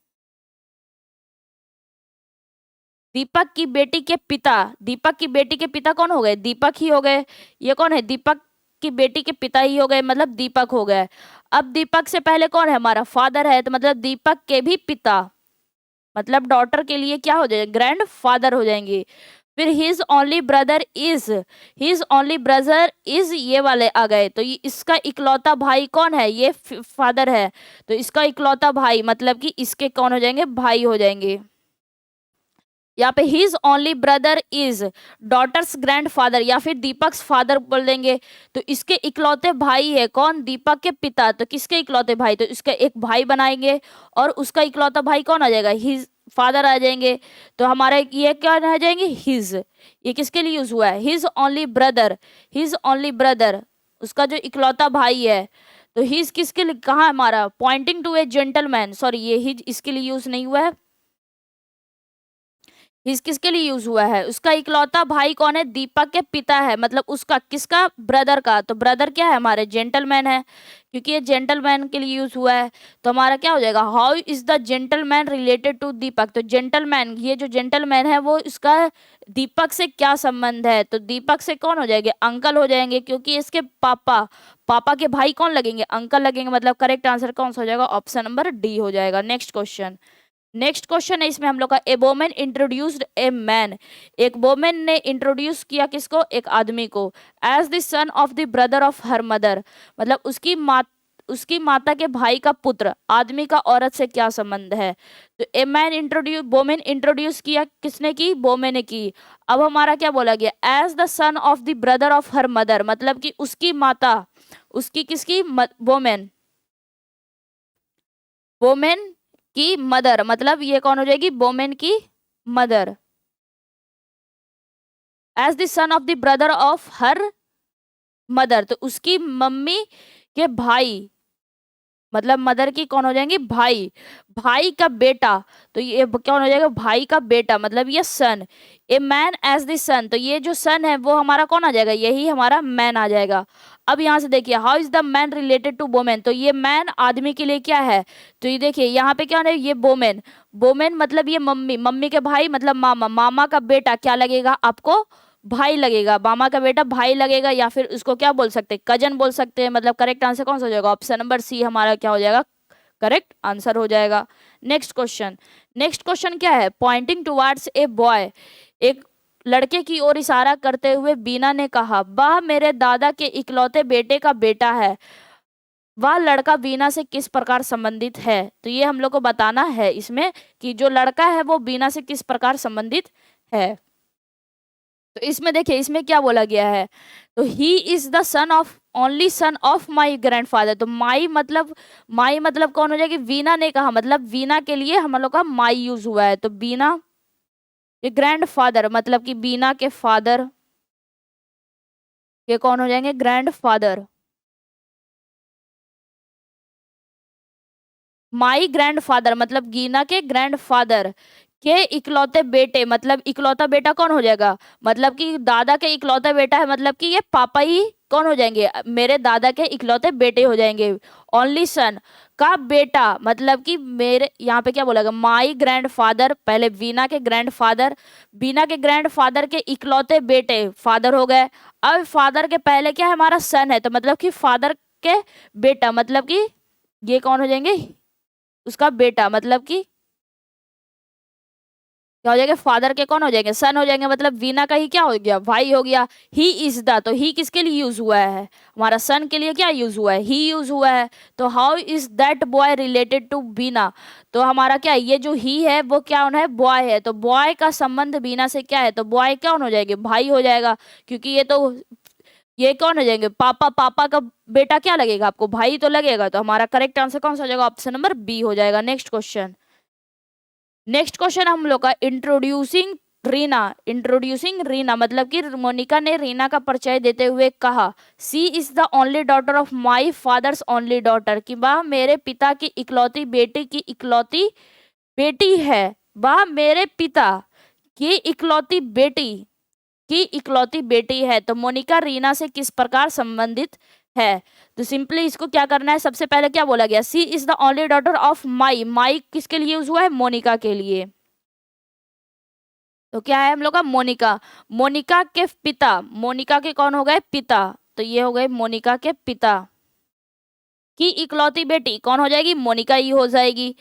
दीपक की बेटी के पिता, दीपक की बेटी के पिता कौन हो गए दीपक ही हो गए, ये कौन है दीपक की बेटी के पिता ही हो गए, मतलब दीपक हो गए। अब दीपक से पहले कौन है हमारा फादर है, तो मतलब दीपक के भी पिता, मतलब डॉटर के लिए क्या हो जाएगा ग्रैंड फादर हो जाएंगे। फिर हिज ओनली ब्रदर इज ये वाले आ गए, तो ये इसका इकलौता भाई कौन है, ये फादर है, तो इसका इकलौता भाई मतलब कि इसके कौन हो जाएंगे भाई हो जाएंगे। यहाँ पे his only brother is daughter's grandfather, या फिर दीपक फादर बोल देंगे, तो इसके इकलौते भाई है कौन दीपक के पिता, तो किसके इकलौते भाई, तो इसका एक भाई बनाएंगे, और उसका इकलौता भाई कौन आ जाएगा हिज फादर आ जाएंगे, तो हमारा ये क्या आ जाएंगे हिज, ये किसके लिए यूज हुआ है हिज ओनली ब्रदर उसका जो इकलौता भाई है, तो हिज किसके लिए कहा हमारा pointing to a gentleman, sorry ये हिज इसके लिए यूज नहीं हुआ है, इस किसके लिए यूज हुआ है? उसका इकलौता भाई कौन है? दीपक के पिता है, मतलब उसका किसका? ब्रदर का। तो ब्रदर क्या है हमारे? जेंटलमैन है, क्योंकि ये जेंटलमैन के लिए यूज हुआ है। तो हमारा क्या हो जाएगा? How is the gentleman related to Deepak? तो जेंटलमैन, ये जो जेंटलमैन है वो इसका दीपक से क्या संबंध है? तो दीपक से कौन हो जाएंगे? अंकल हो जाएंगे, क्योंकि इसके पापा, पापा के भाई कौन लगेंगे? अंकल लगेंगे। मतलब करेक्ट आंसर कौन सा हो जाएगा? ऑप्शन नंबर डी हो जाएगा। Next question. नेक्स्ट क्वेश्चन है इसमें हम लोग का, a women introduced a man. एक वोमेन ने इंट्रोड्यूस किया किसको? एक आदमी को। As the son of the brother of her mother, मतलब उसकी माता के भाई का पुत्र। आदमी का औरत से क्या संबंध है? तो a man introduce, women introduce किया, किसने की? वोमेन ने की। अब हमारा क्या बोला गया? As the son of the brother of her mother, मतलब कि उसकी माता, उसकी किसकी? वोमेन, वोमेन की मदर, मतलब ये कौन हो जाएगी? वोमेन की mother. As the son of the brother of her mother, तो उसकी मम्मी के भाई, मतलब मदर की कौन हो जाएंगे? भाई, भाई का बेटा। तो ये कौन हो जाएगा? भाई का बेटा, मतलब ये सन। ए मैन एज द सन, तो ये जो सन है वो हमारा कौन आ जाएगा? यही हमारा मैन आ जाएगा। अब यहाँ से देखिए, how is the man related to women? तो ये मैन आदमी के लिए क्या है? तो ये देखिए यहाँ पे क्या है? ये वोमेन, वोमेन मतलब ये मम्मी, मम्मी के भाई मतलब मामा, मामा का बेटा क्या लगेगा आपको? भाई लगेगा। मामा का बेटा भाई लगेगा, या फिर उसको क्या बोल सकते हैं? कजन बोल सकते हैं। मतलब करेक्ट आंसर कौन सा हो जाएगा? ऑप्शन नंबर सी हमारा क्या हो जाएगा? करेक्ट आंसर हो जाएगा। Next question. नेक्स्ट क्वेश्चन क्या है? पॉइंटिंग टुवर्ड्स ए बॉय, एक लड़के की ओर इशारा करते हुए बीना ने कहा, वह मेरे दादा के इकलौते बेटे का बेटा है। वह लड़का बीना से किस प्रकार संबंधित है? तो ये हम लोग को बताना है इसमें कि जो लड़का है वो बीना से किस प्रकार संबंधित है। तो इसमें देखिए, इसमें क्या बोला गया है? तो he is the son of, only son of my grandfather. तो माई मतलब, माई मतलब कौन हो जाएगी? वीना ने कहा, मतलब वीना के लिए हम लोग का माई यूज हुआ है। तो बीना के ग्रैंडफादर, मतलब कि बीना के फादर, ये कौन हो जाएंगे? ग्रैंडफादर। माई ग्रैंडफादर मतलब गीना के ग्रैंडफादर के इकलौते बेटे, मतलब इकलौता बेटा कौन हो जाएगा? मतलब कि दादा के इकलौता बेटा है, मतलब कि ये पापा ही कौन हो जाएंगे? मेरे दादा के इकलौते बेटे हो जाएंगे। ओनली सन का बेटा, मतलब कि मेरे यहाँ पे क्या बोलेगा? माई ग्रैंडफादर, पहले वीना के ग्रैंडफादर, बीना के ग्रैंडफादर के इकलौते बेटे फादर हो गए। अब फादर के पहले क्या है? हमारा सन है, तो मतलब कि फादर के बेटा, मतलब कि ये कौन हो जाएंगे? उसका बेटा, मतलब कि क्या हो जाएगा? फादर के कौन हो जाएंगे? सन हो जाएंगे। मतलब वीना का ही क्या हो गया? भाई हो गया। ही इज द, तो ही किसके लिए यूज हुआ है? हमारा सन के लिए क्या यूज हुआ है? ही यूज हुआ है। तो how is that boy related to Beena? तो हमारा क्या, ये जो ही है वो क्या होना है? बॉय है। तो बॉय का संबंध बीना से क्या है? तो बॉय क्या हो जाएंगे? भाई हो जाएगा, क्योंकि ये तो, ये कौन हो जाएंगे? पापा, पापा का बेटा क्या लगेगा आपको? भाई तो लगेगा। तो हमारा करेक्ट आंसर कौन सा हो जाएगा? ऑप्शन नंबर बी हो जाएगा। Next question. नेक्स्ट क्वेश्चन हम लोग का, इंट्रोड्यूसिंग रीना। इंट्रोड्यूसिंग रीना मतलब कि मोनिका ने रीना का परिचय देते हुए कहा, she is the only daughter of my father's only daughter, कि वह मेरे पिता की इकलौती बेटी की इकलौती बेटी है। वह मेरे पिता की इकलौती बेटी की इकलौती बेटी है। तो मोनिका रीना से किस प्रकार संबंधित है? तो सिंपली इसको क्या करना है? सबसे पहले क्या बोला गया? She is the only daughter of my, my किसके लिए यूज हुआ है? मोनिका के लिए। तो क्या है हम लोग का? मोनिका। मोनिका के पिता, मोनिका के कौन हो गए? पिता। तो ये हो गए मोनिका के पिता की इकलौती बेटी कौन हो जाएगी? मोनिका ही हो जाएगी।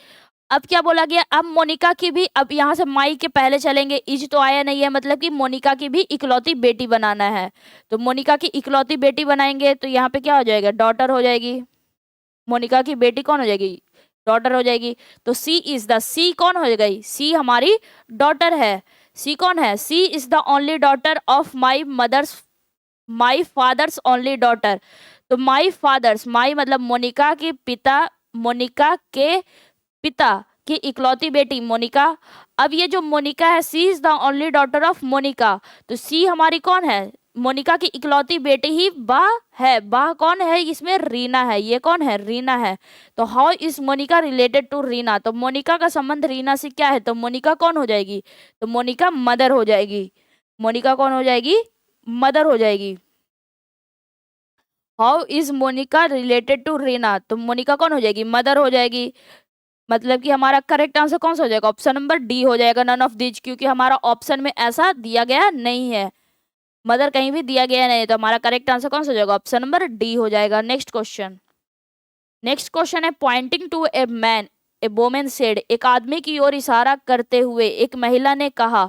अब क्या बोला गया? अब मोनिका की भी, अब यहाँ से माई के पहले चलेंगे, इज तो आया नहीं है, मतलब कि मोनिका की भी इकलौती बेटी बनाना है। तो मोनिका की इकलौती बेटी बनाएंगे, तो यहाँ पे क्या हो जाएगा? डॉटर हो जाएगी। मोनिका की बेटी कौन हो जाएगी? डॉटर हो जाएगी। तो सी इज द, सी कौन हो गई? सी हमारी डॉटर है। सी कौन है? सी is the only daughter of my mother's, my father's only daughter. तो माई फादर्स, माई मतलब मोनिका के पिता, मोनिका के पिता की इकलौती बेटी मोनिका। अब ये जो मोनिका है, सी is the only daughter of Monica, तो सी हमारी कौन है? मोनिका की इकलौती बेटी ही बा है। बा कौन है इसमें? रीना है। ये कौन है? रीना है। तो how is Monika related to Rina? तो मोनिका का संबंध रीना से क्या है? तो मोनिका कौन हो जाएगी? तो मोनिका मदर हो जाएगी। मोनिका कौन हो जाएगी? मदर हो जाएगी। How is Monika related to Rina? तो मोनिका कौन हो जाएगी? मदर हो जाएगी। मतलब कि हमारा करेक्ट आंसर कौन सा हो जाएगा? ऑप्शन नंबर डी हो जाएगा, नन ऑफ दिस, क्योंकि हमारा ऑप्शन में ऐसा दिया गया नहीं है, मदर कहीं भी दिया गया नहीं है। तो हमारा करेक्ट आंसर कौन सा हो जाएगा? ऑप्शन नंबर डी हो जाएगा। Next question. नेक्स्ट क्वेश्चन है pointing to a man a women said, एक आदमी की ओर इशारा करते हुए एक महिला ने कहा,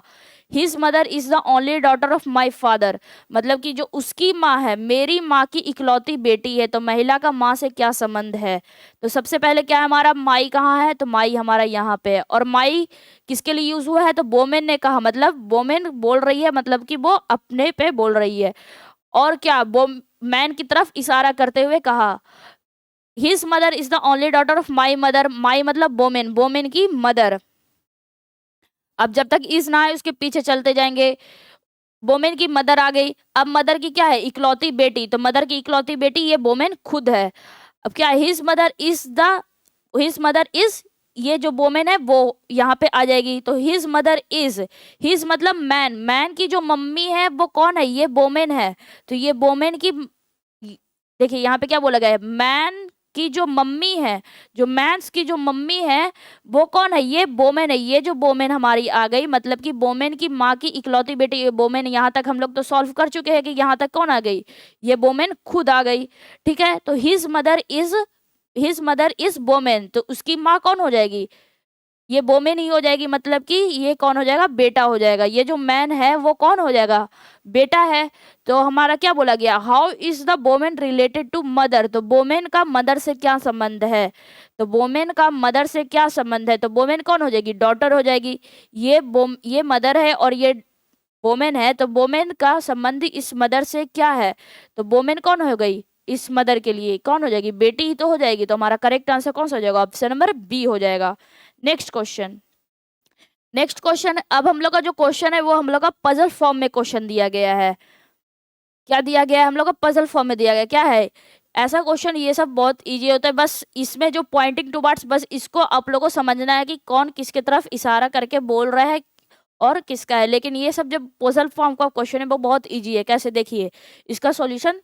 his mother is the only daughter of my father. मतलब कि जो उसकी माँ है, मेरी माँ की इकलौती बेटी है। तो महिला का माँ से क्या संबंध है? तो सबसे पहले क्या है हमारा? माई कहाँ है? तो माई हमारा यहाँ पे है। और माई किसके लिए यूज हुआ है? तो वोमेन ने कहा, मतलब वोमेन बोल रही है, मतलब कि वो अपने पे बोल रही है। और क्या वो मैन की तरफ इशारा करते हुए कहा, his mother is the only daughter of my mother. My मतलब वोमेन, वोमेन की मदर। अब जब तक इज ना है उसके पीछे चलते जाएंगे। वोमेन की मदर आ गई। अब मदर की क्या है? इकलौती बेटी। तो मदर की इकलौती बेटी ये वोमेन खुद है। अब क्या? हिज मदर इज, ये जो वोमेन है वो यहाँ पे आ जाएगी। तो हिज मदर इज, हिज मतलब मैन, मैन की जो मम्मी है वो कौन है? ये वोमेन है। तो ये वोमेन की, देखिए यहाँ पे क्या बोला गया है? मैन की जो मम्मी है, जो मैंस की जो मम्मी है वो कौन है? ये वोमेन है। ये जो वोमेन हमारी आ गई, मतलब कि वोमेन की माँ की इकलौती बेटी ये वोमेन। यहाँ तक हम लोग तो सॉल्व कर चुके हैं कि यहाँ तक कौन आ गई? ये वोमेन खुद आ गई। ठीक है। तो हिज मदर इज वोमेन, तो उसकी माँ कौन हो जाएगी? ये वोमेन ही हो जाएगी। मतलब कि ये कौन हो जाएगा? बेटा हो जाएगा। ये जो मैन है वो कौन हो जाएगा? बेटा है। तो हमारा क्या बोला गया? How is the women related to mother? तो वोमेन का मदर से क्या संबंध है? तो वोमेन का मदर से क्या संबंध है? तो वोमेन कौन हो जाएगी? डॉटर हो जाएगी। ये मदर है और ये वोमेन है, तो वोमेन का संबंध इस मदर से क्या है? तो वोमेन कौन हो गई? इस मदर के लिए कौन हो जाएगी? बेटी ही तो हो जाएगी। तो हमारा करेक्ट आंसर कौन सा हो जाएगा? ऑप्शन नंबर बी हो जाएगा। Next question. नेक्स्ट क्वेश्चन, अब हम लोग का जो क्वेश्चन है वो हम लोग का पजल फॉर्म में क्वेश्चन दिया गया है। क्या दिया गया है? हम लोग का पजल फॉर्म में दिया गया। क्या है ऐसा क्वेश्चन? ये सब बहुत इजी होता है, बस इसमें जो पॉइंटिंग टू वर्ड्स, बस इसको आप लोगों को समझना है कि कौन किसके तरफ इशारा करके बोल रहा है और किसका है। लेकिन ये सब जो पजल फॉर्म का क्वेश्चन है वो बहुत इजी है। कैसे? देखिए इसका सॉल्यूशन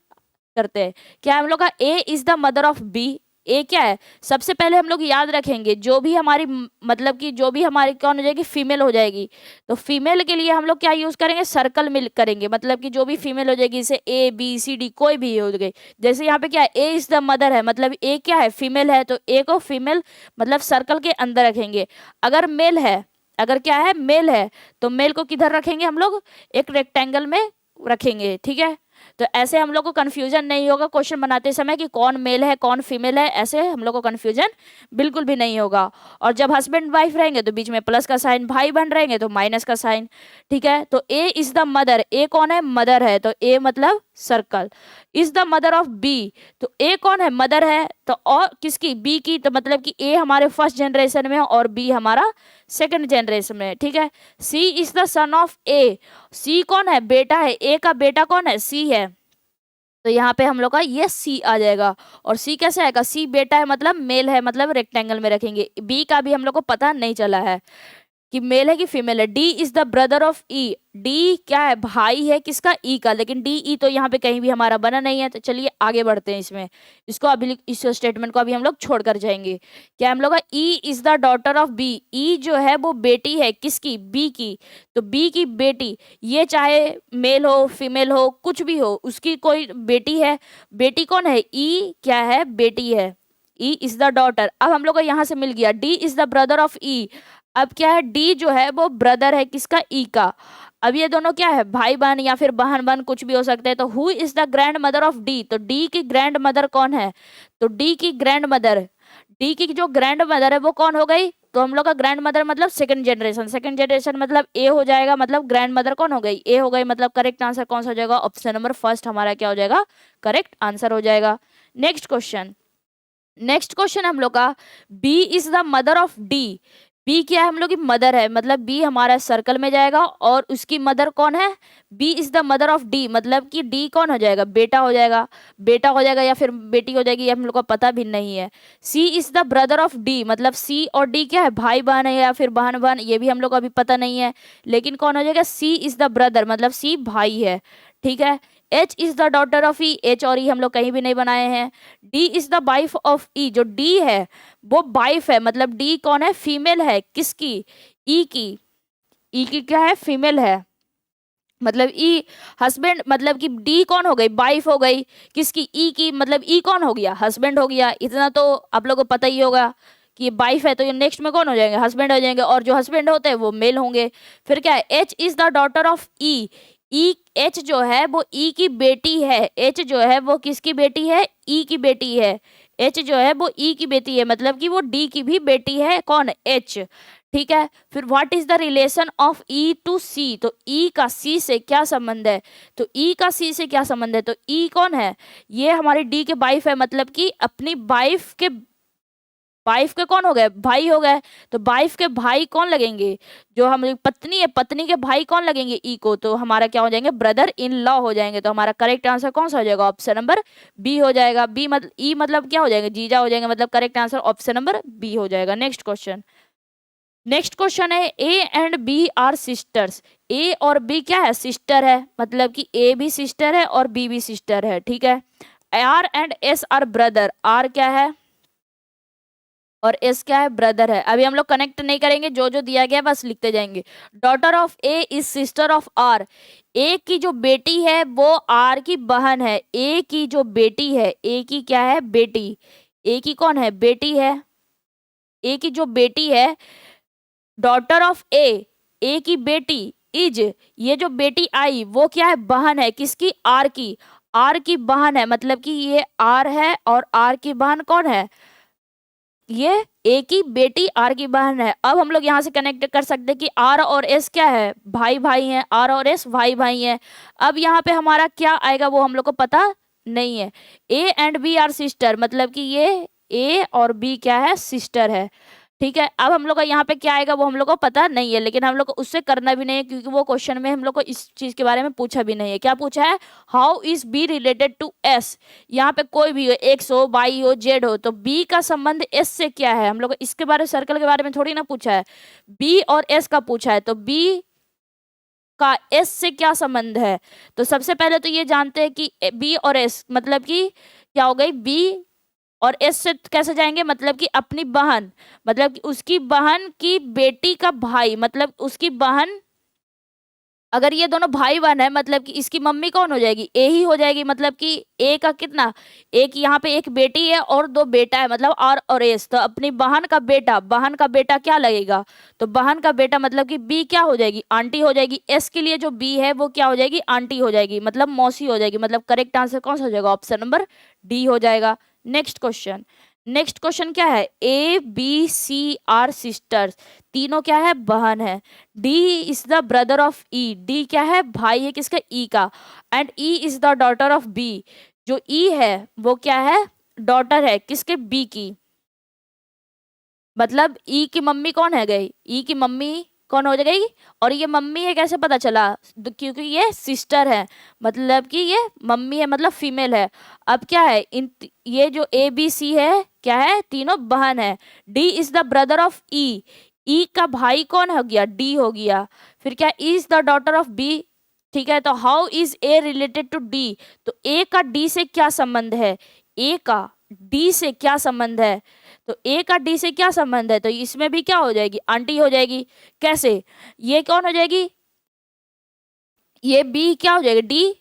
करते हैं। क्या हम लोग का A is the mother of B? A क्या है? सबसे पहले हम लोग याद रखेंगे जो भी हमारी मतलब कि जो भी हमारी कौन हो जाएगी? फीमेल हो जाएगी। तो फीमेल के लिए हम लोग क्या यूज करेंगे? सर्कल मिल करेंगे। मतलब कि जो भी फीमेल हो जाएगी, जैसे ए बी सी डी कोई भी हो गई। जैसे यहाँ पे क्या है? ए इज द मदर है, मतलब ए क्या है? फीमेल है। तो ए को फीमेल मतलब सर्कल के अंदर रखेंगे। अगर मेल है, अगर क्या है? मेल है, तो मेल को किधर रखेंगे हम लोग? एक रेक्टेंगल में रखेंगे। ठीक है। तो ऐसे हम लोग को कंफ्यूजन नहीं होगा क्वेश्चन बनाते समय कि कौन मेल है कौन फीमेल है। ऐसे हम लोग को कंफ्यूजन बिल्कुल भी नहीं होगा। और जब हस्बैंड वाइफ रहेंगे तो बीच में प्लस का साइन, भाई बहन रहेंगे तो माइनस का साइन। ठीक है। तो A is the mother, A कौन है? मदर है। तो ए मतलब circle. Is the mother of B, तो ए कौन है? मदर है। तो और किसकी? बी की। तो मतलब कि ए हमारे फर्स्ट जनरेशन में और बी हमारा सेकंड जनरेशन में। ठीक है। सी इज द सन ऑफ ए, सी कौन है? बेटा है। ए का बेटा कौन है? सी है। तो यहाँ पे हम लोग का ये सी आ जाएगा। और सी कैसे आएगा? सी बेटा है मतलब मेल है, मतलब रेक्टेंगल में रखेंगे। बी का भी हम लोग को पता नहीं चला है कि मेल है कि फीमेल है। D is the brother of E, D क्या है? भाई है किसका? ई का। लेकिन डी ई तो यहाँ पे कहीं भी हमारा बना नहीं है। तो चलिए आगे बढ़ते हैं इसमें। इसको अभी, इस स्टेटमेंट को अभी हम लोग छोड़ कर जाएंगे। क्या हम लोग का? E is the daughter of B, E जो है वो बेटी है किसकी? बी की। तो बी की बेटी, ये चाहे मेल हो फीमेल हो कुछ भी हो, उसकी कोई बेटी है। बेटी कौन है? ई क्या है? बेटी है। E is the daughter. अब हम लोग को यहाँ से मिल गया D is the brother of E. अब क्या है? डी जो है वो ब्रदर है किसका? ई का। अब ये दोनों क्या है? भाई बहन या फिर बहन बहन कुछ भी हो सकते हैं। तो who is the grand mother of D? तो डी की ग्रैंड मदर कौन है? तो डी की ग्रैंड मदर, डी की जो ग्रैंड मदर है वो कौन हो गई? तो हम लोग का ग्रैंड मदर मतलब सेकंड जनरेशन, सेकंड जनरेशन मतलब ए हो जाएगा। मतलब ग्रैंड मदर कौन हो गई? ए हो गई। मतलब करेक्ट आंसर कौन सा हो जाएगा? ऑप्शन नंबर फर्स्ट हमारा क्या हो जाएगा? करेक्ट आंसर हो जाएगा। Next question. नेक्स्ट क्वेश्चन हम लोग का B is the mother of D. B क्या है, हम लोग की मदर है, मतलब बी हमारा सर्कल में जाएगा और उसकी मदर कौन है, B is the mother of D, मतलब कि डी कौन हो जाएगा, बेटा हो जाएगा, बेटा हो जाएगा या फिर बेटी हो जाएगी, ये हम लोग को पता भी नहीं है। सी is the brother of D, मतलब सी और डी क्या है, भाई बहन है या फिर बहन बहन, ये भी हम लोग को अभी पता नहीं है, लेकिन कौन हो जाएगा, सी इज द ब्रदर, मतलब सी भाई है, ठीक है। H is the daughter of E, H और ई हम लोग कहीं भी नहीं बनाए हैं। D is the wife of E, जो डी है वो वाइफ है, मतलब डी कौन है, फीमेल है, किसकी, ई की, ई की क्या है, फीमेल है, मतलब ई हस्बैंड, मतलब कि डी कौन हो गई, वाइफ हो गई, किसकी, ई की, मतलब ई कौन हो गया, हस्बैंड हो गया। इतना तो आप लोगों को पता ही होगा कि ये वाइफ है तो ये नेक्स्ट में कौन हो जाएंगे, हस्बैंड हो जाएंगे, और जो हस्बैंड होते हैं वो मेल होंगे। फिर क्या है, H is the daughter of E, E H जो है वो ई की बेटी है, एच जो है वो किसकी बेटी है, ई की बेटी है, एच जो है वो ई की बेटी है, मतलब कि वो डी की भी बेटी है, कौन, एच, ठीक है। फिर what is the relation of E to C, तो ई का सी से क्या संबंध है, तो ई का सी से क्या संबंध है, तो ई कौन है, ये हमारी डी के वाइफ है, मतलब कि अपनी वाइफ के कौन हो गए, भाई हो गए, तो वाइफ के भाई कौन लगेंगे, जो हमारी पत्नी है, पत्नी के भाई कौन लगेंगे, ई को, तो हमारा क्या हो जाएंगे, ब्रदर इन लॉ हो जाएंगे। तो हमारा करेक्ट आंसर कौन सा हो जाएगा, ऑप्शन नंबर बी हो जाएगा। बी मतलब ई मतलब क्या हो जाएगा, जीजा हो जाएंगे, मतलब correct answer option number B हो जाएगा। नेक्स्ट क्वेश्चन, नेक्स्ट क्वेश्चन है, A and B are sisters, A और बी क्या है, सिस्टर है, मतलब कि ए भी सिस्टर है और बी भी सिस्टर है, ठीक है। R and S are brother, R क्या है और एस क्या है, ब्रदर है। अभी हम लोग कनेक्ट नहीं करेंगे, जो जो दिया गया बस लिखते जाएंगे। Daughter of A is sister of R, A की जो बेटी है वो आर की बहन है, ए की जो बेटी है, ए की क्या है, बेटी, ए की कौन है, बेटी है, ए की जो बेटी है, डॉटर ऑफ ए की बेटी इज, ये जो बेटी आई वो क्या है, बहन है, किसकी, आर की, आर की बहन है, मतलब कि ये आर है और आर की बहन कौन है, ये ए की बेटी आर की बहन है। अब हम लोग यहाँ से कनेक्ट कर सकते हैं कि आर और एस क्या है, भाई भाई हैं, आर और एस भाई भाई हैं। अब यहाँ पे हमारा क्या आएगा वो हम लोग को पता नहीं है। A and B are sister, मतलब कि ये ए और बी क्या है, सिस्टर है, ठीक है। अब हम लोग का यहाँ पे क्या आएगा वो हम लोग को पता नहीं है, लेकिन हम लोग को उससे करना भी नहीं है क्योंकि वो क्वेश्चन में हम लोग को इस चीज के बारे में पूछा भी नहीं है। क्या पूछा है, how is B related to S, यहाँ पे कोई भी हो, एक्स हो, वाई हो, जेड हो, तो बी का संबंध एस से क्या है, हम लोग को इसके बारे में, सर्कल के बारे में थोड़ी ना पूछा है, बी और एस का पूछा है, तो बी का एस से क्या संबंध है। तो सबसे पहले तो ये जानते हैं कि बी और एस मतलब कि क्या हो गई, बी और एस से कैसे जाएंगे, मतलब कि अपनी बहन, मतलब कि उसकी बहन की बेटी का भाई, मतलब उसकी बहन, अगर ये दोनों भाई बहन है मतलब कि इसकी मम्मी कौन हो जाएगी, ए ही हो जाएगी, मतलब कि ए का कितना, एक यहाँ पे एक बेटी है और दो बेटा है, मतलब आर और एस, तो अपनी बहन का बेटा, बहन का बेटा क्या लगेगा, तो बहन का बेटा मतलब कि बी क्या हो जाएगी, आंटी हो जाएगी, एस के लिए जो बी है वो क्या हो जाएगी, आंटी हो जाएगी, मतलब मौसी हो जाएगी, मतलब करेक्ट आंसर कौन सा हो जाएगा, ऑप्शन नंबर डी हो जाएगा। नेक्स्ट क्वेश्चन, नेक्स्ट क्वेश्चन क्या है, A B C are sisters, तीनों क्या है, बहन है। D is the brother of E, D क्या है, भाई है किसका, ई का। And E is the daughter of B, जो ई है वो क्या है, डॉटर है किसके, बी की, मतलब ई की मम्मी कौन है गई, ई की मम्मी कौन हो जाएगी, और ये मम्मी है कैसे पता चला, क्योंकि ये सिस्टर है, मतलब कि ये मम्मी है, मतलब फीमेल है। अब क्या है, ये जो ए बी सी है क्या है, तीनों बहन है। D is the brother of E का भाई कौन हो गया, डी हो गया। फिर क्या, is the daughter of B, ठीक है। तो how is A related to D, तो ए का डी से क्या संबंध है, ए का डी से क्या संबंध है, तो ए का डी से क्या संबंध है, तो इसमें भी क्या हो जाएगी, आंटी हो जाएगी। कैसे, ये कौन हो जाएगी, ये बी क्या हो जाएगी, डी,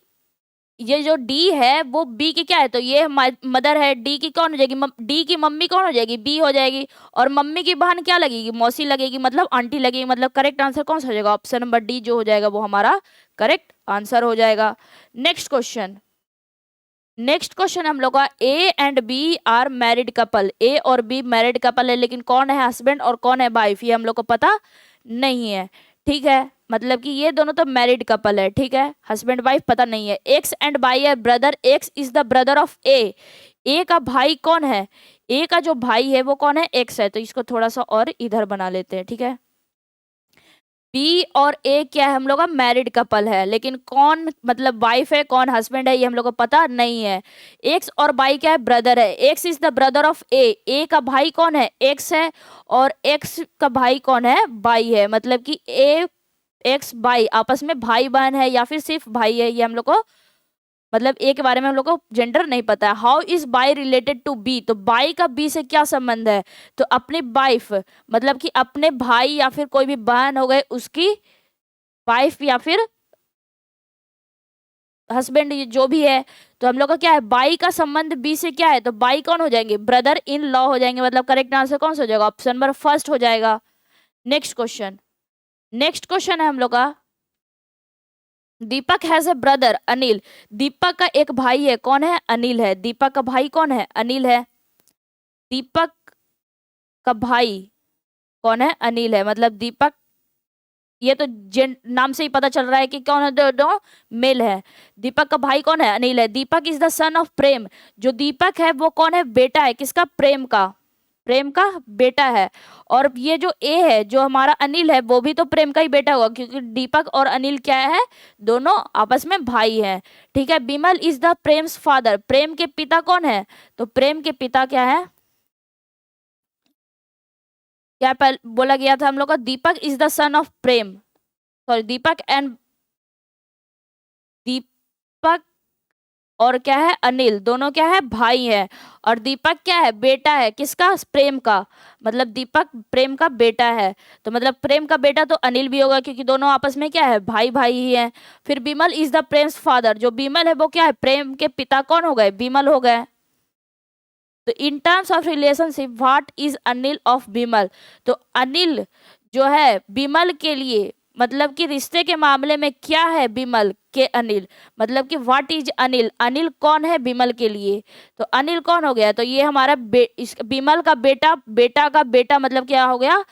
ये जो डी है वो बी की क्या है, तो ये मदर है, डी की कौन हो जाएगी, डी की मम्मी कौन हो जाएगी, बी हो जाएगी, और मम्मी की बहन क्या लगेगी, मौसी लगेगी, मतलब आंटी लगेगी, मतलब करेक्ट आंसर कौन सा हो जाएगा, ऑप्शन नंबर डी जो हो जाएगा वो हमारा करेक्ट आंसर हो जाएगा। नेक्स्ट क्वेश्चन, नेक्स्ट क्वेश्चन हम लोग का, A and B are married couple, A और बी मैरिड कपल है, लेकिन कौन है हस्बैंड और कौन है वाइफ ये हम लोग को पता नहीं है, ठीक है। मतलब कि ये दोनों तो मैरिड कपल है, ठीक है, हस्बैंड वाइफ पता नहीं है। एक्स एंड वाई है brother, X is the brother of A का भाई कौन है, ए का जो भाई है वो कौन है, एक्स है, तो इसको थोड़ा सा और इधर बना लेते हैं, ठीक है। बी और ए क्या है, हम लोग का मैरिड कपल है, लेकिन कौन मतलब वाइफ है, कौन हस्बैंड है, ये हम लोग को पता नहीं है। एक्स और बाई क्या है, ब्रदर है। X is the brother of A का भाई कौन है, एक्स है, और एक्स का भाई कौन है, बाई है। मतलब कि ए एक्स बाई आपस में भाई बहन है या फिर सिर्फ भाई है, ये हम लोग को मतलब ए के बारे में हम लोग को जेंडर नहीं पता है। How is Y related to B, तो बाई का बी से क्या संबंध है, तो अपनी वाइफ मतलब कि अपने भाई या फिर कोई भी बहन हो गए उसकी वाइफ या फिर हस्बैंड जो भी है, तो हम लोग का क्या है, बाई का संबंध बी से क्या है, तो बाई कौन हो जाएंगे, ब्रदर इन लॉ हो जाएंगे। मतलब करेक्ट आंसर कौन सा हो जाएगा, ऑप्शन नंबर फर्स्ट हो जाएगा। नेक्स्ट क्वेश्चन, नेक्स्ट क्वेश्चन है हम लोग का, दीपक हैज ए ब्रदर अनिल। दीपक का एक भाई है, कौन है, अनिल है। दीपक का भाई कौन है, अनिल है। दीपक का भाई कौन है, अनिल है। मतलब दीपक, ये तो नाम से ही पता चल रहा है कि कौन है, दो मेल है। दीपक का भाई कौन है, अनिल है। दीपक इज द सन ऑफ प्रेम। जो दीपक है वो कौन है, बेटा है किसका, प्रेम का, प्रेम का बेटा है। और ये जो ए है, जो हमारा अनिल है, वो भी तो प्रेम का ही बेटा होगा, क्योंकि दीपक और अनिल क्या है, दोनों आपस में भाई हैं। ठीक है। Bimal is the Prem's father. Prem के पिता कौन है, तो प्रेम के पिता क्या है, क्या बोला गया था हम लोग का, Deepak is the son of Prem, sorry Deepak and Deepak और क्या है, अनिल, दोनों क्या है, भाई है। और दीपक क्या है, बेटा है किसका, प्रेम का। मतलब दीपक प्रेम का बेटा है, तो मतलब प्रेम का बेटा तो अनिल भी होगा, क्योंकि दोनों आपस में क्या है, भाई भाई ही है। फिर Bimal is the Prem's father. जो बिमल है वो क्या है, प्रेम के पिता कौन हो गए, बिमल हो गए। तो in terms of relationship what is Anil of Bimal. तो अनिल जो है बिमल के लिए, मतलब कि रिश्ते के मामले में क्या है, बिमल के अनिल, मतलब कि व्हाट इज अनिल, अनिल कौन है बिमल के लिए। तो अनिल कौन हो गया, तो ये हमारा बिमल का बेटा, बेटा का बेटा मतलब क्या हो गया,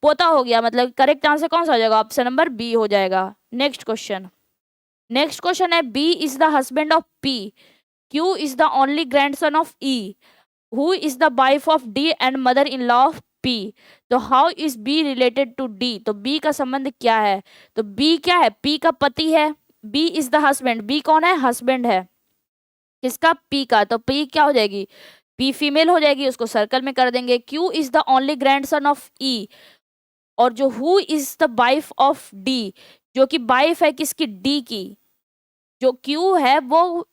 पोता हो गया। मतलब करेक्ट आंसर कौन सा हो जाएगा, ऑप्शन नंबर बी हो जाएगा। नेक्स्ट क्वेश्चन, नेक्स्ट क्वेश्चन है, B is the husband of P, Q is the only grandson of E, who is the wife of D and mother in law of P. तो how is B related to D, तो बी का संबंध क्या है, तो बी क्या है, पी का पति है। B is the husband, B कौन है, हस्बैंड है किसका, पी का, तो पी क्या हो जाएगी, पी फीमेल हो जाएगी, उसको सर्कल में कर देंगे। Q is the only grandson of E, और जो who is the wife of D, जो कि वाइफ है किसकी, डी की। जो क्यू है वो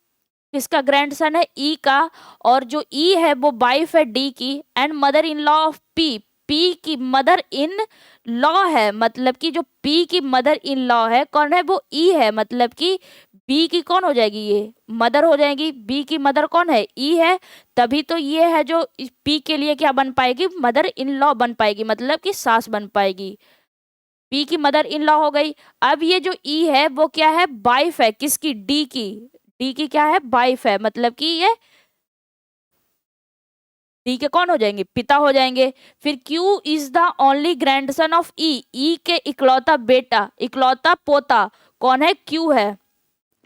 किसका ग्रैंडसन है, ई का, और जो ई है वो वाइफ है डी की, and mother in law of P, P की मदर इन लॉ है। मतलब कि जो पी की मदर इन लॉ है कौन है, वो ई है। मतलब कि बी की कौन हो जाएगी, ये मदर हो जाएगी। बी की मदर कौन है, ई है, तभी तो ये है जो पी के लिए क्या बन पाएगी, मदर इन लॉ बन पाएगी, मतलब कि सास बन पाएगी। पी की मदर इन लॉ हो गई। अब ये जो ई है वो क्या है, वाइफ है किसकी, डी की, डी की क्या है, वाइफ है। मतलब कि ये डी के कौन हो जाएंगे, पिता हो जाएंगे। फिर Q is the only grandson of E, E के इकलौता बेटा, इकलौता पोता कौन है, क्यू है।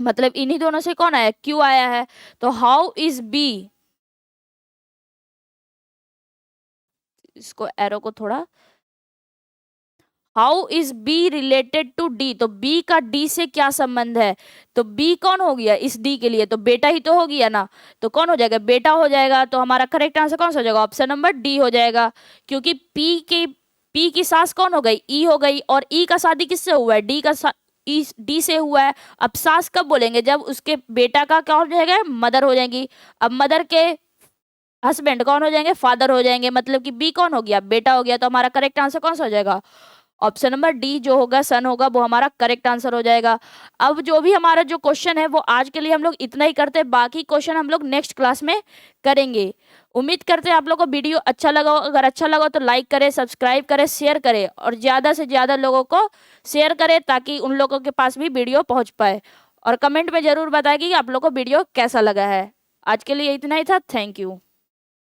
मतलब इन्हीं दोनों से कौन आया, क्यू आया है। तो हाउ इज बी, इसको एरो को थोड़ा, how is B related to D, तो बी का डी से क्या संबंध है, तो बी कौन हो गया इस डी के लिए, तो बेटा ही तो हो गया ना, तो कौन हो जाएगा, बेटा हो जाएगा। तो हमारा करेक्ट आंसर कौन सा हो जाएगा, ऑप्शन नंबर डी हो जाएगा। क्योंकि पी की सास कौन हो गई, ई हो गई, और ई का शादी किससे हुआ है, डी का डी से हुआ है। अब सास कब बोलेंगे, जब उसके बेटा का क्या हो जाएगा, मदर हो जाएंगी। अब मदर के हस्बैंड कौन हो जाएंगे, फादर हो जाएंगे। मतलब कि बी कौन हो गया, बेटा हो गया। तो हमारा करेक्ट आंसर कौन सा हो जाएगा, ऑप्शन नंबर डी जो होगा, सन होगा, वो हमारा करेक्ट आंसर हो जाएगा। अब जो भी हमारा जो क्वेश्चन है वो आज के लिए हम लोग इतना ही करते हैं, बाकी क्वेश्चन हम लोग नेक्स्ट क्लास में करेंगे। उम्मीद करते हैं आप लोगों को वीडियो अच्छा लगा हो। अगर अच्छा लगा तो लाइक करें, सब्सक्राइब करें, शेयर करें, और ज़्यादा से ज़्यादा लोगों को शेयर करें, ताकि उन लोगों के पास भी वीडियो पहुँच पाए। और कमेंट में ज़रूर बताएं कि आप लोगों को वीडियो कैसा लगा है। आज के लिए इतना ही था, थैंक यू।